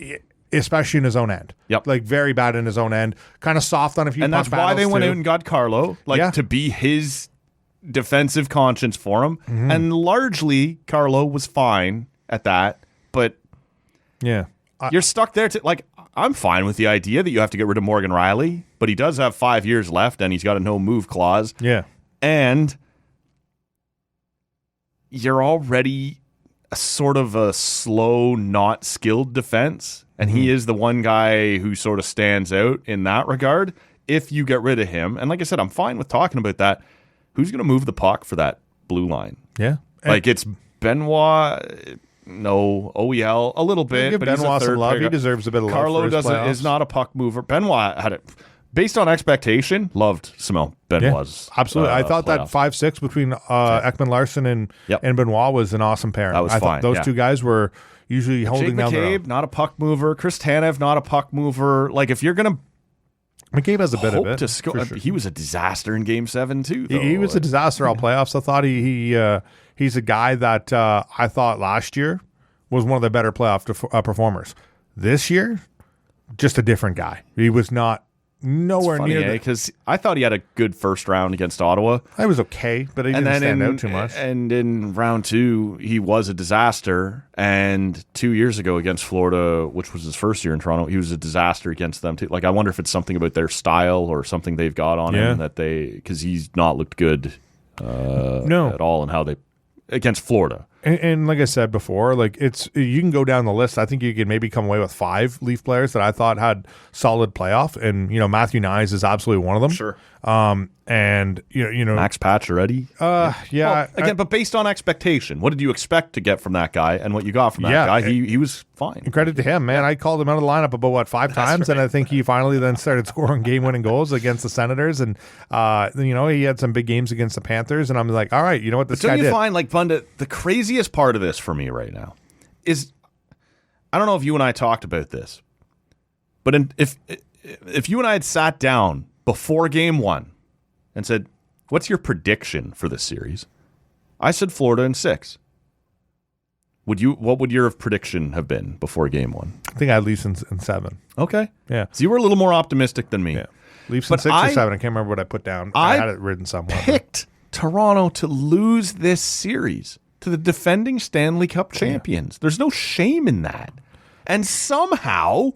[SPEAKER 6] especially in his own end.
[SPEAKER 5] Yep.
[SPEAKER 6] Like very bad in his own end. Kind of soft on a few
[SPEAKER 5] And that's why they went out and got Carlo, to be his defensive conscience for him.
[SPEAKER 6] Mm-hmm.
[SPEAKER 5] And largely, Carlo was fine at that. But
[SPEAKER 6] yeah,
[SPEAKER 5] you're stuck there. I'm fine with the idea that you have to get rid of Morgan Riley, but he does have 5 years left, and he's got a no-move clause.
[SPEAKER 6] Yeah.
[SPEAKER 5] And you're already a sort of a slow, not skilled defense. And he is the one guy who sort of stands out in that regard. If you get rid of him, and like I said, I'm fine with talking about that. Who's going to move the puck for that blue line?
[SPEAKER 6] Yeah.
[SPEAKER 5] Like it's Benoit, no, OEL, a little bit.
[SPEAKER 6] Give
[SPEAKER 5] but
[SPEAKER 6] Benoit
[SPEAKER 5] he's a
[SPEAKER 6] some
[SPEAKER 5] third
[SPEAKER 6] love.
[SPEAKER 5] player.
[SPEAKER 6] He deserves a bit of love.
[SPEAKER 5] Carlo
[SPEAKER 6] for his playoffs.
[SPEAKER 5] is not a puck mover. Benoit had it. Based on expectation, loved Simone Benoit's.
[SPEAKER 6] Absolutely. I thought that
[SPEAKER 5] playoff.
[SPEAKER 6] 5-6 between Ekman Larson and Benoit was an awesome pairing.
[SPEAKER 5] That was
[SPEAKER 6] I
[SPEAKER 5] fine,
[SPEAKER 6] thought those two guys were usually holding
[SPEAKER 5] Jake
[SPEAKER 6] down their
[SPEAKER 5] McCabe,
[SPEAKER 6] own.
[SPEAKER 5] not a puck mover. Chris Tanev, not a puck mover. Like, if you're going to
[SPEAKER 6] McCabe has a bit
[SPEAKER 5] hope
[SPEAKER 6] of it.
[SPEAKER 5] to score,
[SPEAKER 6] for sure.
[SPEAKER 5] he was a disaster in Game 7 too. Though.
[SPEAKER 6] He was a disaster all playoffs. I thought he's a guy that I thought last year was one of the better playoff performers. This year, just a different guy. He was not nowhere near
[SPEAKER 5] because I thought he had a good first round against Ottawa.
[SPEAKER 6] I was okay, but he didn't stand out too much.
[SPEAKER 5] And in round 2, he was a disaster. And 2 years ago against Florida, which was his first year in Toronto, he was a disaster against them too. Like, I wonder if it's something about their style or something they've got on him that because he's not looked good at all in how they against Florida.
[SPEAKER 6] And like I said before, like you can go down the list. I think you can maybe come away with 5 Leaf players that I thought had solid playoff, and Matthew Nyes is absolutely one of them.
[SPEAKER 5] Sure.
[SPEAKER 6] And
[SPEAKER 5] Max Pacioretty.
[SPEAKER 6] Yeah.
[SPEAKER 5] Well, again, but based on expectation, what did you expect to get from that guy, and what you got from that guy? He was fine.
[SPEAKER 6] Credit to him, man. I called him out of the lineup about 5 times,
[SPEAKER 5] right.
[SPEAKER 6] and I think he finally then started scoring game-winning goals against the Senators, and he had some big games against the Panthers, and I'm like, all right, you know what this guy did.
[SPEAKER 5] Don't you find, like, Bunda, the craziest part of this for me right now is, I don't know if you and I talked about this, but if you and I had sat down before Game 1 and said, what's your prediction for this series? I said Florida in 6. What would your prediction have been before Game 1?
[SPEAKER 6] I think I had Leafs in 7.
[SPEAKER 5] Okay.
[SPEAKER 6] Yeah.
[SPEAKER 5] So you were a little more optimistic than me.
[SPEAKER 6] Yeah. Leafs in 6 or 7. I can't remember what I put down. I had it written somewhere.
[SPEAKER 5] Picked Toronto to lose this series to the defending Stanley Cup champions. Yeah. There's no shame in that. And somehow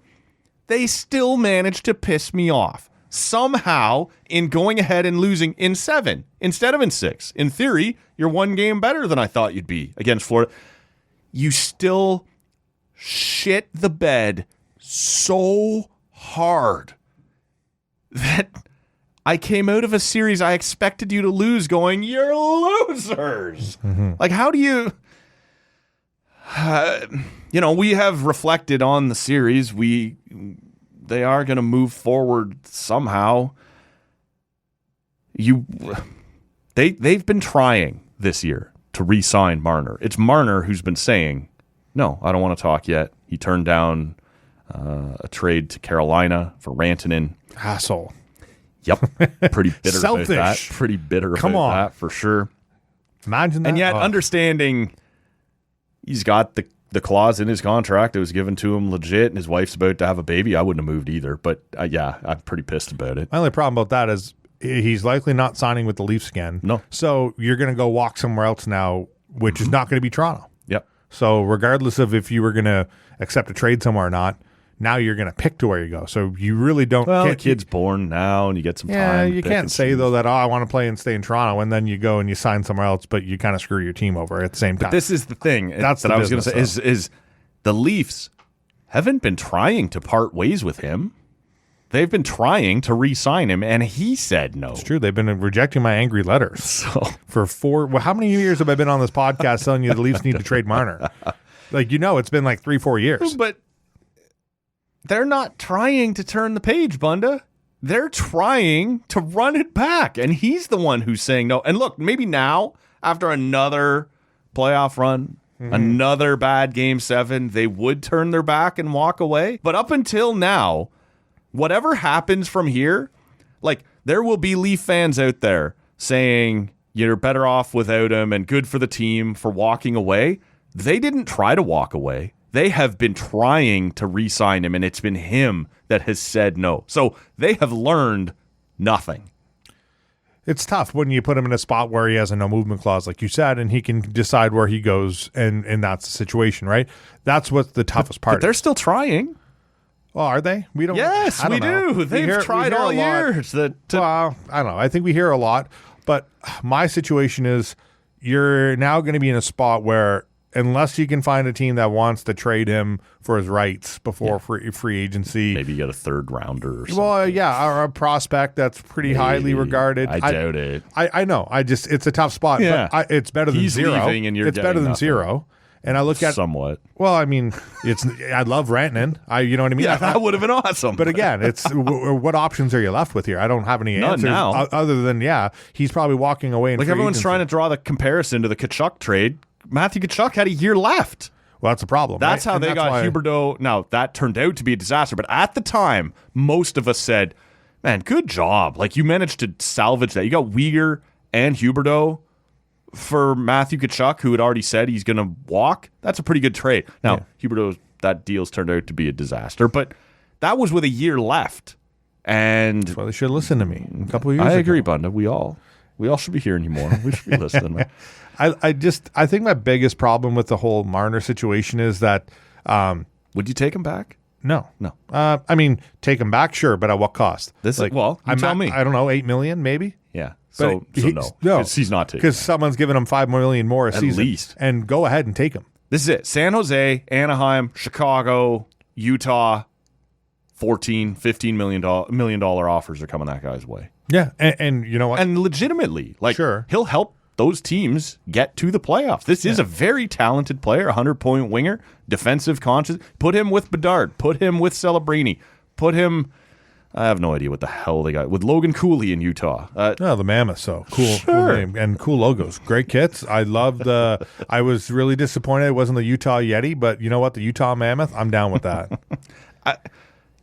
[SPEAKER 5] they still managed to piss me off. Somehow, in going ahead and losing in 7 instead of in 6. In theory, you're 1 game better than I thought you'd be against Florida. You still shit the bed so hard that I came out of a series I expected you to lose going, you're losers. Mm-hmm. Like, how do you... we have reflected on the series. They are going to move forward somehow. They've been trying this year to re-sign Marner. It's Marner who's been saying, no, I don't want to talk yet. He turned down a trade to Carolina for Rantanen.
[SPEAKER 6] Asshole.
[SPEAKER 5] Yep. Pretty bitter
[SPEAKER 6] Selfish.
[SPEAKER 5] about that. Pretty bitter about that for sure.
[SPEAKER 6] Imagine that.
[SPEAKER 5] And yet understanding he's got the clause in his contract that was given to him legit, and his wife's about to have a baby. I wouldn't have moved either, but I'm pretty pissed about it.
[SPEAKER 6] My only problem about that is he's likely not signing with the Leafs again.
[SPEAKER 5] No.
[SPEAKER 6] So you're going to go walk somewhere else now, which is not going to be Toronto.
[SPEAKER 5] Yep.
[SPEAKER 6] So regardless of if you were going to accept a trade somewhere or not, now you're going to pick to where you go. So you really don't.
[SPEAKER 5] Well, the kid's born now, and you get some time.
[SPEAKER 6] Yeah, you can't say though that I want to play and stay in Toronto, and then you go and you sign somewhere else, but you kind of screw your team over at the same time.
[SPEAKER 5] But this is the thing
[SPEAKER 6] That's
[SPEAKER 5] that
[SPEAKER 6] the
[SPEAKER 5] I was going to say
[SPEAKER 6] business,
[SPEAKER 5] is the Leafs haven't been trying to part ways with him. They've been trying to re-sign him, and he said no.
[SPEAKER 6] It's true. They've been rejecting my angry letters.
[SPEAKER 5] So
[SPEAKER 6] for 4. Well, how many years have I been on this podcast telling you the Leafs need to trade Marner? Like, it's been like 3-4 years.
[SPEAKER 5] But they're not trying to turn the page, Bunda. They're trying to run it back, and he's the one who's saying no. And look, maybe now, after another playoff run, another bad Game 7, they would turn their back and walk away. But up until now, whatever happens from here, like, there will be Leaf fans out there saying you're better off without him and good for the team for walking away. They didn't try to walk away. They have been trying to re-sign him, and it's been him that has said no. So they have learned nothing.
[SPEAKER 6] It's tough when you put him in a spot where he has a no movement clause, like you said, and he can decide where he goes, and that's the situation, right? That's what's the toughest part.
[SPEAKER 5] But they're still trying.
[SPEAKER 6] Oh, are they? We don't.
[SPEAKER 5] Yes,
[SPEAKER 6] I don't
[SPEAKER 5] we
[SPEAKER 6] know.
[SPEAKER 5] do. They've tried
[SPEAKER 6] we hear
[SPEAKER 5] all
[SPEAKER 6] a lot.
[SPEAKER 5] years.
[SPEAKER 6] Well, I don't know. I think we hear a lot, but my situation is you're now going to be in a spot where unless you can find a team that wants to trade him for his rights before free agency.
[SPEAKER 5] Maybe you get a third rounder or something.
[SPEAKER 6] Well, yeah, or a prospect that's pretty highly regarded.
[SPEAKER 5] I doubt it.
[SPEAKER 6] I know. It's a tough spot.
[SPEAKER 5] Yeah.
[SPEAKER 6] But it's better than
[SPEAKER 5] He's
[SPEAKER 6] zero.
[SPEAKER 5] leaving and you're
[SPEAKER 6] it's better
[SPEAKER 5] getting
[SPEAKER 6] than
[SPEAKER 5] nothing.
[SPEAKER 6] zero. And I look at
[SPEAKER 5] somewhat.
[SPEAKER 6] Well, I mean, I love Rantanen. You know what I mean?
[SPEAKER 5] Yeah, that would have been awesome.
[SPEAKER 6] But again, it's what options are you left with here? I don't have any
[SPEAKER 5] None
[SPEAKER 6] answers
[SPEAKER 5] now.
[SPEAKER 6] Other than he's probably walking away.
[SPEAKER 5] Like everyone's trying to draw the comparison to the Tkachuk trade. Matthew Tkachuk had a year left.
[SPEAKER 6] Well, that's a problem.
[SPEAKER 5] That's
[SPEAKER 6] right?
[SPEAKER 5] how
[SPEAKER 6] And
[SPEAKER 5] they
[SPEAKER 6] that's
[SPEAKER 5] got
[SPEAKER 6] why-
[SPEAKER 5] Huberdeau. Now, that turned out to be a disaster, but at the time, most of us said, man, good job. Like, you managed to salvage that. You got Weegar and Huberdeau for Matthew Tkachuk, who had already said he's going to walk. That's a pretty good trade. Now, Huberdeau, that deal's turned out to be a disaster, but that was with a year left. And
[SPEAKER 6] Well, they should listen to me a couple of years
[SPEAKER 5] I
[SPEAKER 6] ago.
[SPEAKER 5] agree, Bunda. We all should be hearing you more. We should be listening.
[SPEAKER 6] I think my biggest problem with the whole Marner situation is that
[SPEAKER 5] Would you take him back?
[SPEAKER 6] no.
[SPEAKER 5] No.
[SPEAKER 6] I mean, take him back, sure, but at what cost?
[SPEAKER 5] You tell me.
[SPEAKER 6] I don't know, $8 million maybe.
[SPEAKER 5] Yeah.
[SPEAKER 6] But
[SPEAKER 5] So no. Because he's not taking
[SPEAKER 6] because someone's giving him $5 million more a season,
[SPEAKER 5] least.
[SPEAKER 6] and go ahead and take him.
[SPEAKER 5] This is it. San Jose, Anaheim, Chicago, Utah, $14-15 million offers are coming that guy's way.
[SPEAKER 6] Yeah, and you know what?
[SPEAKER 5] And legitimately, like,
[SPEAKER 6] Sure.
[SPEAKER 5] he'll help those teams get to the playoffs. This is a very talented player, 100-point winger, defensive conscious. Put him with Bedard. Put him with Celebrini. Put him... I have no idea what the hell they got. With Logan Cooley in Utah.
[SPEAKER 6] The Mammoth, so cool name and cool logos, great kits. I loved. I was really disappointed it wasn't the Utah Yeti, but you know what? The Utah Mammoth, I'm down with that.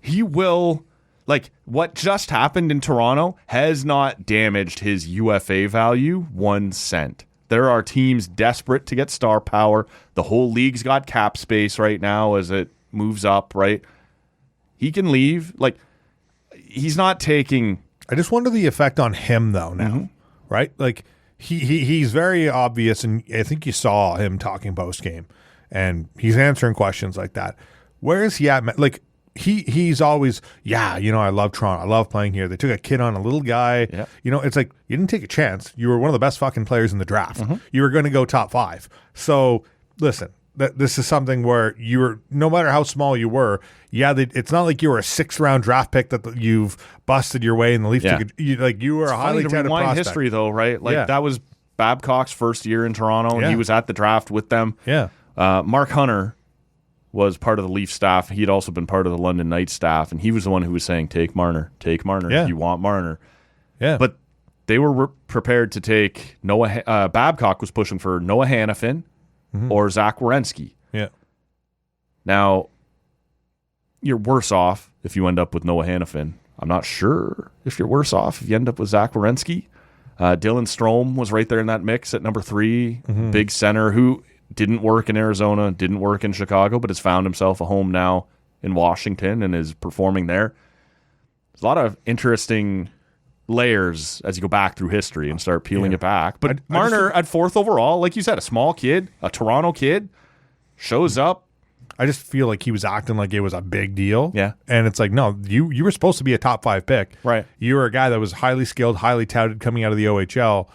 [SPEAKER 5] He will, like, what just happened in Toronto has not damaged his UFA value 1 cent. There are teams desperate to get star power. The whole league's got cap space right now as it moves up, right? He can leave. Like, he's not taking...
[SPEAKER 6] I just wonder the effect on him though now, right? Like he's very obvious, and I think you saw him talking post game, and he's answering questions like that. Where is he at? Like he's always, I love Toronto. I love playing here. They took a kid on, a little guy.
[SPEAKER 5] Yeah.
[SPEAKER 6] It's like you didn't take a chance. You were one of the best fucking players in the draft. You were going to go top 5. So listen. This is something where no matter how small you were, it's not like you were a 6th-round draft pick that you've busted your way in the Leafs.
[SPEAKER 5] Yeah.
[SPEAKER 6] You were a highly
[SPEAKER 5] Funny to
[SPEAKER 6] touted
[SPEAKER 5] rewind
[SPEAKER 6] prospect.
[SPEAKER 5] history, though, right? Like, that was Babcock's first year in Toronto, and he was at the draft with them.
[SPEAKER 6] Yeah.
[SPEAKER 5] Mark Hunter was part of the Leaf staff. He'd also been part of the London Knights staff, and he was the one who was saying, take Marner.
[SPEAKER 6] Yeah.
[SPEAKER 5] You want Marner.
[SPEAKER 6] Yeah.
[SPEAKER 5] But they were prepared to take Noah. Babcock was pushing for Noah Hannafin or Zach Werenski.
[SPEAKER 6] Yeah.
[SPEAKER 5] Now, you're worse off if you end up with Noah Hannafin. I'm not sure if you're worse off if you end up with Zach Werenski. Dylan Strome was right there in that mix at number 3, big center who didn't work in Arizona, didn't work in Chicago, but has found himself a home now in Washington and is performing there. There's a lot of interesting layers as you go back through history and start peeling it back. But Marner at 4th overall, like you said, a small kid, a Toronto kid, shows up.
[SPEAKER 6] I just feel like he was acting like it was a big deal.
[SPEAKER 5] Yeah.
[SPEAKER 6] And it's like, no, you were supposed to be a top 5 pick.
[SPEAKER 5] Right.
[SPEAKER 6] You were a guy that was highly skilled, highly touted coming out of the OHL.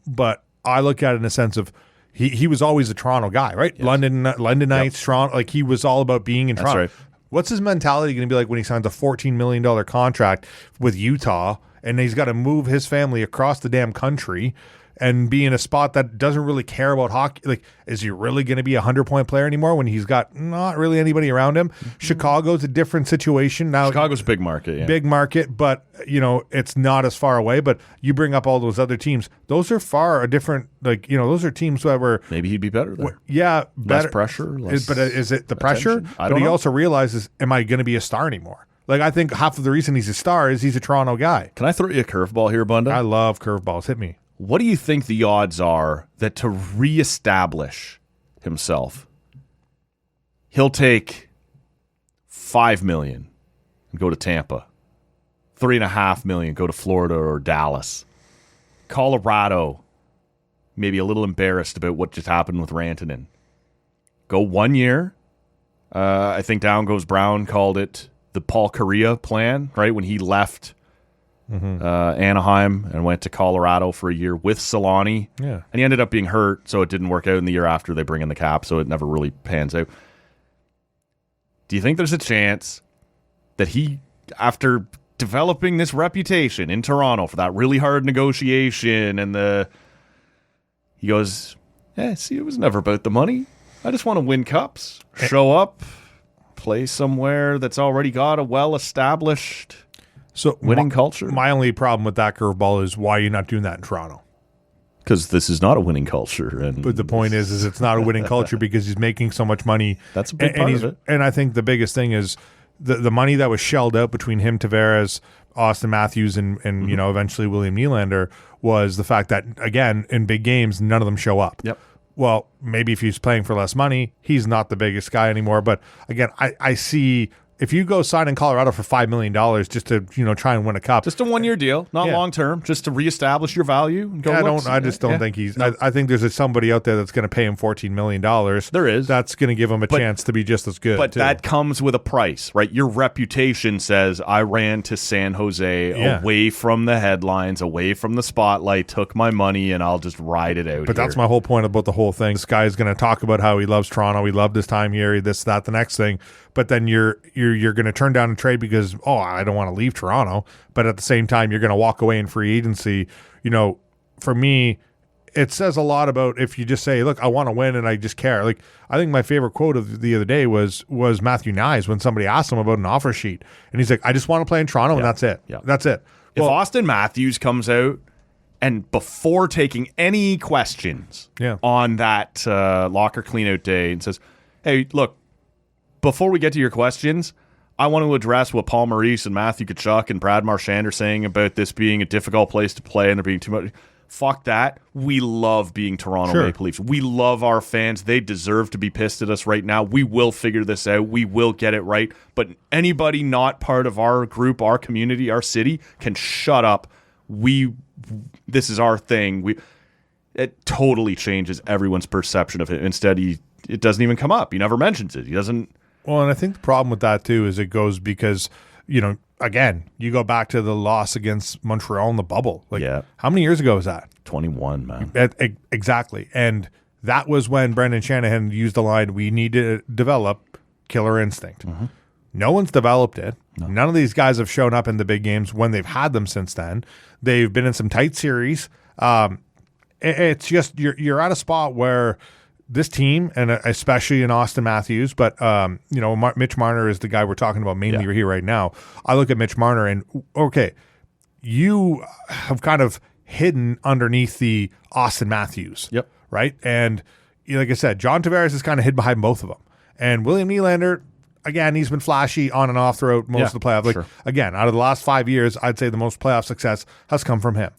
[SPEAKER 6] But I look at it in a sense of he was always a Toronto guy, right? Yes. London Knights, Toronto, like he was all about being in Toronto.
[SPEAKER 5] Right.
[SPEAKER 6] What's his mentality going to be like when he signs a $14 million contract with Utah and he's got to move his family across the damn country? and be in a spot that doesn't really care about hockey. Like, is he really going to be a 100-point player anymore when he's got not really anybody around him? Chicago's a different situation now.
[SPEAKER 5] Chicago's a big market, yeah.
[SPEAKER 6] Big market, but it's not as far away. But you bring up all those other teams; those are far a different. Like, those are teams that were
[SPEAKER 5] maybe he'd be better there.
[SPEAKER 6] Yeah,
[SPEAKER 5] less pressure.
[SPEAKER 6] But is it the pressure?
[SPEAKER 5] I don't
[SPEAKER 6] know. He also realizes, am I going to be a star anymore? Like, I think half of the reason he's a star is he's a Toronto guy.
[SPEAKER 5] Can I throw you a curveball here, Bunda?
[SPEAKER 6] I love curveballs. Hit me.
[SPEAKER 5] What do you think the odds are that to reestablish himself, he'll take $5 million and go to Tampa, $3.5 million go to Florida or Dallas, Colorado, maybe a little embarrassed about what just happened with Rantanen, go 1 year. I think Down Goes Brown called it the Paul Kariya plan, right? When he left Anaheim and went to Colorado for a year with Solani.
[SPEAKER 6] Yeah.
[SPEAKER 5] And he ended up being hurt, so it didn't work out in the year after. They bring in the cap, so it never really pans out. Do you think there's a chance that he, after developing this reputation in Toronto for that really hard negotiation and he goes, see, it was never about the money. I just want to win cups, show up, play somewhere that's already got a well-established winning culture.
[SPEAKER 6] My only problem with that curveball is why you're not doing that in Toronto.
[SPEAKER 5] Because this is not a winning culture.
[SPEAKER 6] But the point is it's not a winning culture because he's making so much money.
[SPEAKER 5] That's a big part of it.
[SPEAKER 6] And I think the biggest thing is the money that was shelled out between him, Tavares, Austin Matthews, and eventually William Nylander was the fact that, again, in big games, none of them show up.
[SPEAKER 5] Yep.
[SPEAKER 6] Well, maybe if he's playing for less money, he's not the biggest guy anymore. But again, I see if you go sign in Colorado for $5 million just to try and win a cup,
[SPEAKER 5] just a 1 year deal, not long term, just to reestablish your value. And go
[SPEAKER 6] I just don't think he's. No. I think there's somebody out there that's going to pay him $14 million.
[SPEAKER 5] There is.
[SPEAKER 6] That's going to give him a chance to be just as good.
[SPEAKER 5] But that comes with a price, right? Your reputation says I ran to San Jose away from the headlines, away from the spotlight, took my money, and I'll just ride it out.
[SPEAKER 6] But that's my whole point about the whole thing. This guy is going to talk about how he loves Toronto, he loved his time here, this, that, the next thing. But then you're going to turn down a trade because, I don't want to leave Toronto. But at the same time, you're going to walk away in free agency. For me, it says a lot about if you just say, look, I want to win and I just care. Like, I think my favorite quote of the other day was Matthew Nyes when somebody asked him about an offer sheet. And he's like, I just want to play in Toronto and that's it.
[SPEAKER 5] Yeah.
[SPEAKER 6] That's it.
[SPEAKER 5] If Austin Matthews comes out and before taking any questions on that locker cleanout day and says, hey, look, before we get to your questions, I want to address what Paul Maurice and Matthew Tkachuk and Brad Marchand are saying about this being a difficult place to play and there being too much. Fuck that. We love being Toronto Maple Leafs. We love our fans. They deserve to be pissed at us right now. We will figure this out. We will get it right. But anybody not part of our group, our community, our city can shut up. This is our thing. It totally changes everyone's perception of it. Instead, it doesn't even come up. He never mentions it. He doesn't.
[SPEAKER 6] Well, and I think the problem with that, too, is it goes because, again, you go back to the loss against Montreal in the bubble. How many years ago was that?
[SPEAKER 5] 21, man.
[SPEAKER 6] Exactly. And that was when Brendan Shanahan used the line, we need to develop killer instinct. Mm-hmm. No one's developed it. No. None of these guys have shown up in the big games when they've had them since then. They've been in some tight series. It's just you're at a spot where this team, and especially in Austin Matthews, but Mitch Marner is the guy we're talking about mainly here right now. I look at Mitch Marner and, okay, you have kind of hidden underneath the Austin Matthews, right? And like I said, John Tavares is kind of hid behind both of them. And William Nylander, again, he's been flashy on and off throughout most of the playoffs. Again, out of the last 5 years, I'd say the most playoff success has come from him,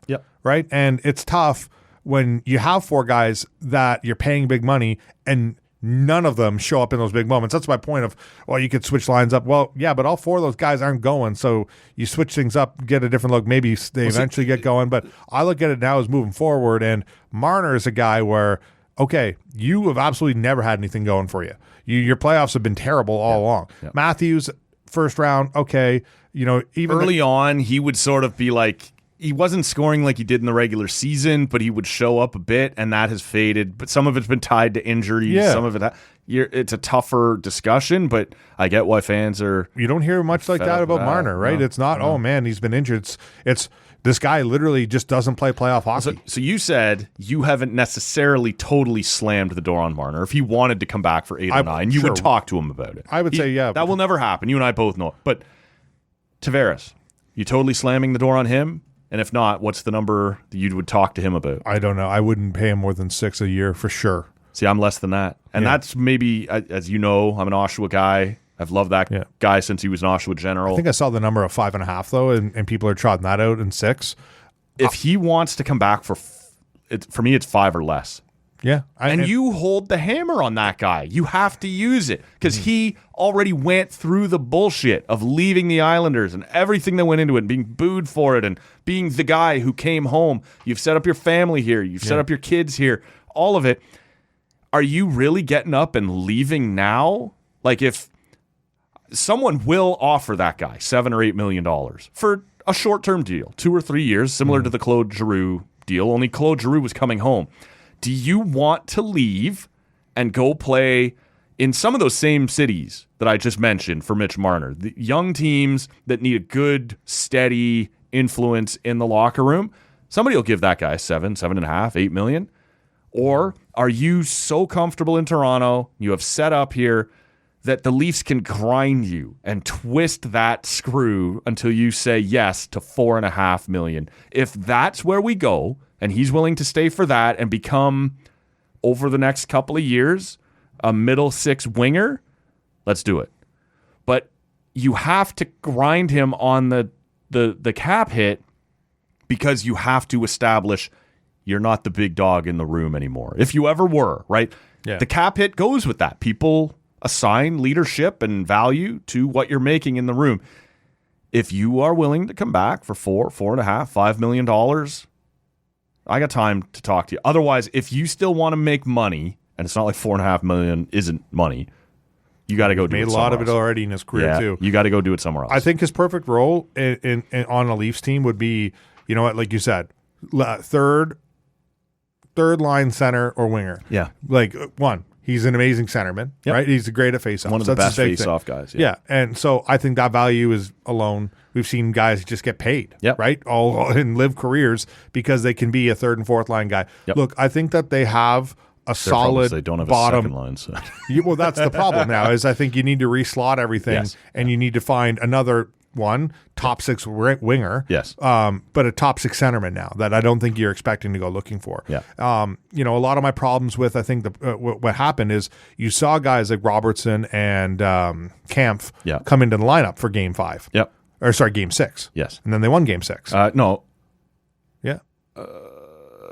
[SPEAKER 6] right? And it's tough when you have four guys that you're paying big money and none of them show up in those big moments. That's my point of, you could switch lines up. Well, yeah, but all four of those guys aren't going. So you switch things up, get a different look. Maybe they eventually get going. But I look at it now as moving forward. And Marner is a guy where, okay, you have absolutely never had anything going for you. Your playoffs have been terrible all along. Matthews, first round, okay. Even
[SPEAKER 5] early on, he would sort of be like, he wasn't scoring like he did in the regular season, but he would show up a bit, and that has faded. But some of it's been tied to injuries.
[SPEAKER 6] Yeah.
[SPEAKER 5] Some of it, it's a tougher discussion, but I get why fans are.
[SPEAKER 6] You don't hear much like that about Marner, right?
[SPEAKER 5] No,
[SPEAKER 6] it's not, oh man, he's been injured. It's This guy literally just doesn't play playoff hockey.
[SPEAKER 5] So you said you haven't necessarily totally slammed the door on Marner. If he wanted to come back for 8 or 9, you would talk to him about it.
[SPEAKER 6] I would say, yeah.
[SPEAKER 5] That will never happen. You and I both know it. But Tavares, you totally slamming the door on him? And if not, what's the number that you would talk to him about?
[SPEAKER 6] I don't know. I wouldn't pay him more than 6 a year for sure.
[SPEAKER 5] See, I'm less than that. And that's maybe, as you know, I'm an Oshawa guy. I've loved that guy since he was an Oshawa general.
[SPEAKER 6] I think I saw the number of 5.5 though, and people are trotting that out in 6.
[SPEAKER 5] If he wants to come back for me, it's 5 or less.
[SPEAKER 6] Yeah.
[SPEAKER 5] And you hold the hammer on that guy. You have to use it because he already went through the bullshit of leaving the Islanders and everything that went into it and being booed for it and being the guy who came home. You've set up your family here. You've set up your kids here. All of it. Are you really getting up and leaving now? Like if someone will offer that guy $7 or $8 million for a short-term deal, 2 or 3 years, similar to the Claude Giroux deal, only Claude Giroux was coming home. Do you want to leave and go play in some of those same cities that I just mentioned for Mitch Marner? The young teams that need a good, steady influence in the locker room, somebody will give that guy 7, 7.5, $8 million. Or are you so comfortable in Toronto, you have set up here, that the Leafs can grind you and twist that screw until you say yes to $4.5 million? If that's where we go, and he's willing to stay for that and become, over the next couple of years, a middle 6 winger, let's do it. But you have to grind him on the cap hit because you have to establish you're not the big dog in the room anymore. If you ever were, right? Yeah. The cap hit goes with that. People assign leadership and value to what you're making in the room. If you are willing to come back for $4.5, $5 million, I got time to talk to you. Otherwise, if you still want to make money, and it's not like $4.5 million isn't money, you got to go do it somewhere else.
[SPEAKER 6] Made a lot of it already in his career too.
[SPEAKER 5] You got to go do it somewhere else.
[SPEAKER 6] I think his perfect role in on a Leafs team would be, you know what, like you said, third line center or winger.
[SPEAKER 5] Yeah,
[SPEAKER 6] like one. He's an amazing centerman, right? He's great at faceoff.
[SPEAKER 5] One of the best faceoff guys.
[SPEAKER 6] Yeah, and so I think that value is alone. We've seen guys just get paid, right? All and live careers because they can be a 3rd and 4th line guy. Look, I think that they have a solid
[SPEAKER 5] they don't have
[SPEAKER 6] bottom
[SPEAKER 5] a second line. So.
[SPEAKER 6] Well, that's the problem now. Is I think you need to reslot everything, and you need to find another top 6 winger, but a top 6 centerman now that I don't think you're expecting to go looking for. You know, a lot of my problems with I think what happened is you saw guys like Robertson and Kampf come into the lineup for Game 5. Or sorry, Game 6.
[SPEAKER 5] Yes,
[SPEAKER 6] and then they won Game 6.
[SPEAKER 5] No.
[SPEAKER 6] Yeah.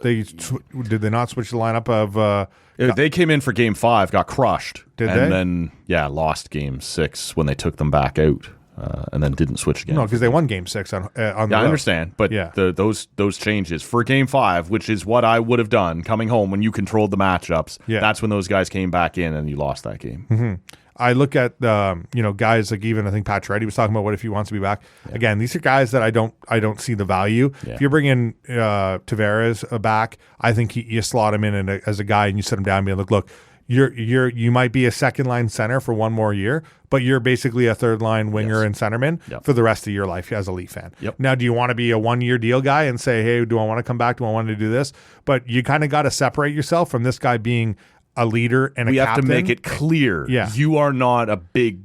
[SPEAKER 6] Did they not switch the lineup of?
[SPEAKER 5] They came in for Game 5, got crushed,
[SPEAKER 6] and
[SPEAKER 5] then lost Game 6 when they took them back out. And then didn't switch again.
[SPEAKER 6] No, because they won Game 6 on the road.
[SPEAKER 5] I understand, but those changes for Game 5, which is what I would have done coming home when you controlled the matchups. That's when those guys came back in and you lost that game.
[SPEAKER 6] Mm-hmm. I look at guys like even I think Pat Reddy was talking about what if he wants to be back. Again, these are guys that I don't see the value. If you're bringing Tavares back, I think you slot him in as a guy and you sit him down and be like, look. You might be a 2nd line center for 1 more year, but you're basically a 3rd line winger and centerman for the rest of your life as a Leaf fan. Now, do you want to be a 1-year deal guy and say, hey, do I want to come back? Do I want to do this? But you kind of got to separate yourself from this guy being a leader and a captain.
[SPEAKER 5] We have to make it clear. You are not a big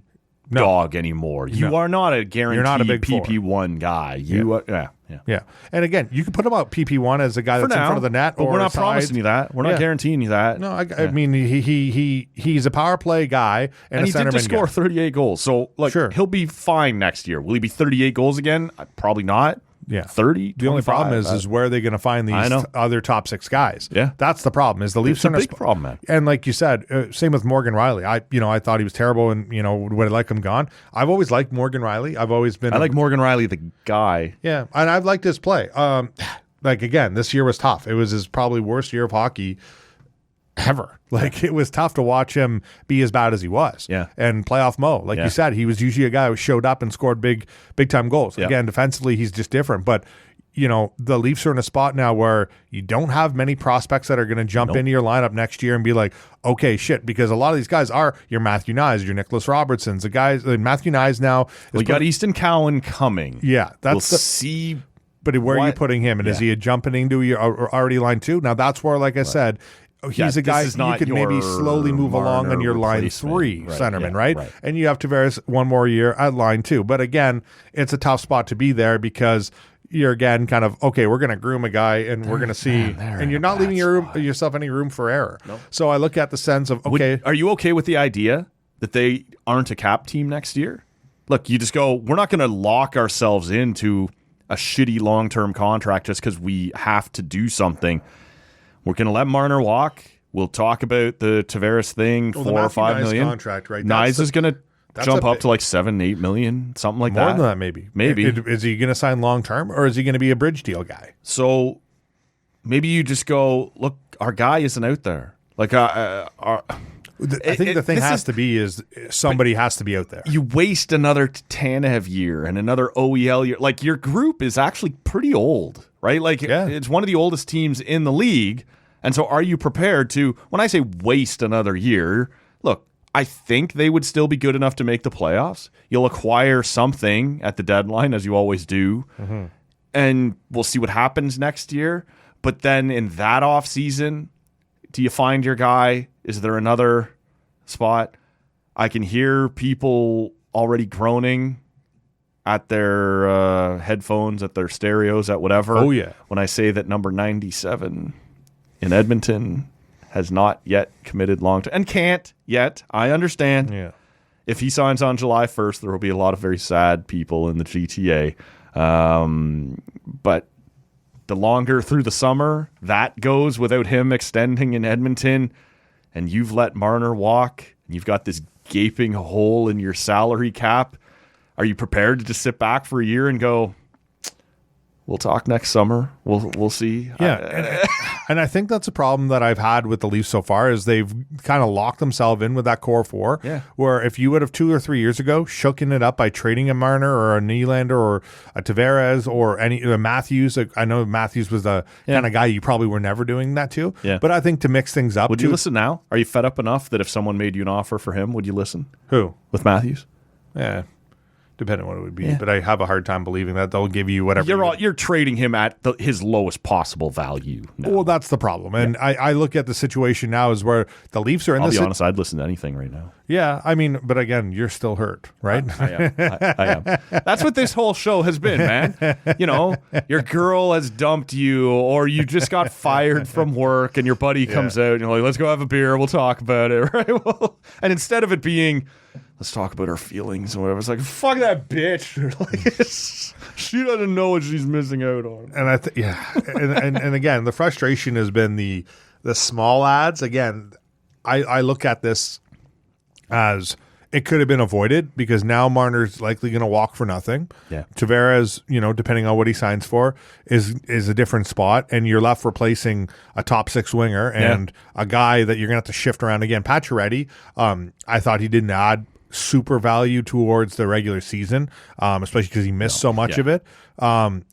[SPEAKER 5] dog anymore. You are not a guaranteed
[SPEAKER 6] You're not a big
[SPEAKER 5] PP1 guy. You are,
[SPEAKER 6] yeah. And again, you can put him out PP1 as a guy that's in front of the net.
[SPEAKER 5] But we're not promising you that. We're not guaranteeing you that.
[SPEAKER 6] No, I mean he's a power play guy and a
[SPEAKER 5] he did just score 38 goals. So he'll be fine next year. Will he be 38 goals again? Probably not. 30.
[SPEAKER 6] The only problem is where are they going to find these other top 6 guys? That's the problem. Is the Leafs
[SPEAKER 5] are a big problem, man.
[SPEAKER 6] And like you said, same with Morgan Riley. I thought he was terrible, and would I like him gone? I've always liked Morgan Riley. I've always been.
[SPEAKER 5] I like Morgan Riley, the guy.
[SPEAKER 6] Yeah, and I've liked his play. Like again, this year was tough. It was his probably worst year of hockey ever. Like it was tough to watch him be as bad as he was. And playoff Mo, like you said, he was usually a guy who showed up and scored big time goals. Again, defensively, he's just different. But the Leafs are in a spot now where you don't have many prospects that are going to jump into your lineup next year and be like, okay, shit, because a lot of these guys are your Matthew Nyes, your Nicholas Robertsons, the guys. Matthew Nyes now.
[SPEAKER 5] We got Easton Cowan coming.
[SPEAKER 6] Yeah,
[SPEAKER 5] we'll see
[SPEAKER 6] But where are you
[SPEAKER 5] What?
[SPEAKER 6] putting him? And is he a jumping into your already line 2? Now that's where, like I said, he's a guy
[SPEAKER 5] this is
[SPEAKER 6] you
[SPEAKER 5] not
[SPEAKER 6] could maybe
[SPEAKER 5] your
[SPEAKER 6] slowly move along on
[SPEAKER 5] Marner
[SPEAKER 6] your line
[SPEAKER 5] replacement.
[SPEAKER 6] 3
[SPEAKER 5] Right,
[SPEAKER 6] centerman,
[SPEAKER 5] yeah,
[SPEAKER 6] right?
[SPEAKER 5] right.
[SPEAKER 6] And you have Tavares one more year at line 2. But again, it's a tough spot to be there because you're again kind of, okay, we're going to groom a guy and we're going to see, and you're not leaving yourself any room for error. Nope. So I look at the sense of, okay.
[SPEAKER 5] Are you okay with the idea that they aren't a cap team next year? Look, you just go, we're not going to lock ourselves into a shitty long-term contract just because we have to do something. We're going to let Marner walk. We'll talk about the Tavares thing,
[SPEAKER 6] Well,
[SPEAKER 5] 4 or 5
[SPEAKER 6] Nyes
[SPEAKER 5] million.
[SPEAKER 6] contract, right?
[SPEAKER 5] Nyes is going to jump up
[SPEAKER 6] big-
[SPEAKER 5] to like 7-8 million, something like
[SPEAKER 6] More
[SPEAKER 5] that.
[SPEAKER 6] than that, maybe.
[SPEAKER 5] Maybe.
[SPEAKER 6] Is he going to sign long term, or is he going to be a bridge deal guy?
[SPEAKER 5] So maybe you just go, look, our guy isn't out there. Like,
[SPEAKER 6] I think the thing
[SPEAKER 5] this
[SPEAKER 6] has
[SPEAKER 5] is-
[SPEAKER 6] to be is somebody has to be out there.
[SPEAKER 5] you waste another Tanev year and another OEL year. Like, your group is actually pretty old, right? Like, it's one of the oldest teams in the league. And so are you prepared to, when I say waste another year, look, I think they would still be good enough to make the playoffs. You'll acquire something at the deadline, as you always do, and we'll see what happens next year. But then in that offseason, do you find your guy? Is there another spot? I can hear people already groaning at their headphones, at their stereos, at whatever.
[SPEAKER 6] Oh, yeah.
[SPEAKER 5] When I say that number 97 in Edmonton has not yet committed long-term and can't yet. I understand.
[SPEAKER 6] Yeah.
[SPEAKER 5] If he signs on July 1st, there will be a lot of very sad people in the GTA. But the longer through the summer that goes without him extending in Edmonton, and you've let Marner walk, and you've got this gaping hole in your salary cap, are you prepared to just sit back for a year and go, we'll talk next summer. We'll see.
[SPEAKER 6] Yeah, and I think that's a problem that I've had with the Leafs so far is they've kind of locked themselves in with that core 4.
[SPEAKER 5] Yeah.
[SPEAKER 6] Where if you would have 2 or 3 years ago shooken it up by trading a Marner or a Nylander or a Tavares or any Matthews, I know Matthews was the kind of guy you probably were never doing that to.
[SPEAKER 5] Yeah.
[SPEAKER 6] But I think to mix things up,
[SPEAKER 5] Would you listen now? Are you fed up enough that if someone made you an offer for him, would you listen?
[SPEAKER 6] Who?
[SPEAKER 5] With Matthews?
[SPEAKER 6] Yeah. Depending on what it would be, but I have a hard time believing that they'll give you whatever.
[SPEAKER 5] You're trading him at his lowest possible value. now.
[SPEAKER 6] Well, that's the problem, and I look at the situation now as where the Leafs are in
[SPEAKER 5] I'll
[SPEAKER 6] this.
[SPEAKER 5] be honest, I'd listen to anything right now.
[SPEAKER 6] Yeah, I mean, but again, you're still hurt, right?
[SPEAKER 5] I am. That's what this whole show has been, man. You know, your girl has dumped you, or you just got fired from work, and your buddy comes out, and you're like, let's go have a beer, we'll talk about it, right? Well, and instead of it being, let's talk about our feelings or whatever, it's like, fuck that bitch. Like, she doesn't know what she's missing out on.
[SPEAKER 6] And and again, the frustration has been the small ads. Again, I look at this as it could have been avoided because now Marner's likely going to walk for nothing.
[SPEAKER 5] Yeah.
[SPEAKER 6] Tavares, depending on what he signs for, is a different spot, and you're left replacing a top 6 winger and a guy that you're going to have to shift around again. Pacioretty, I thought he didn't add super value towards the regular season, especially because he missed so much of it.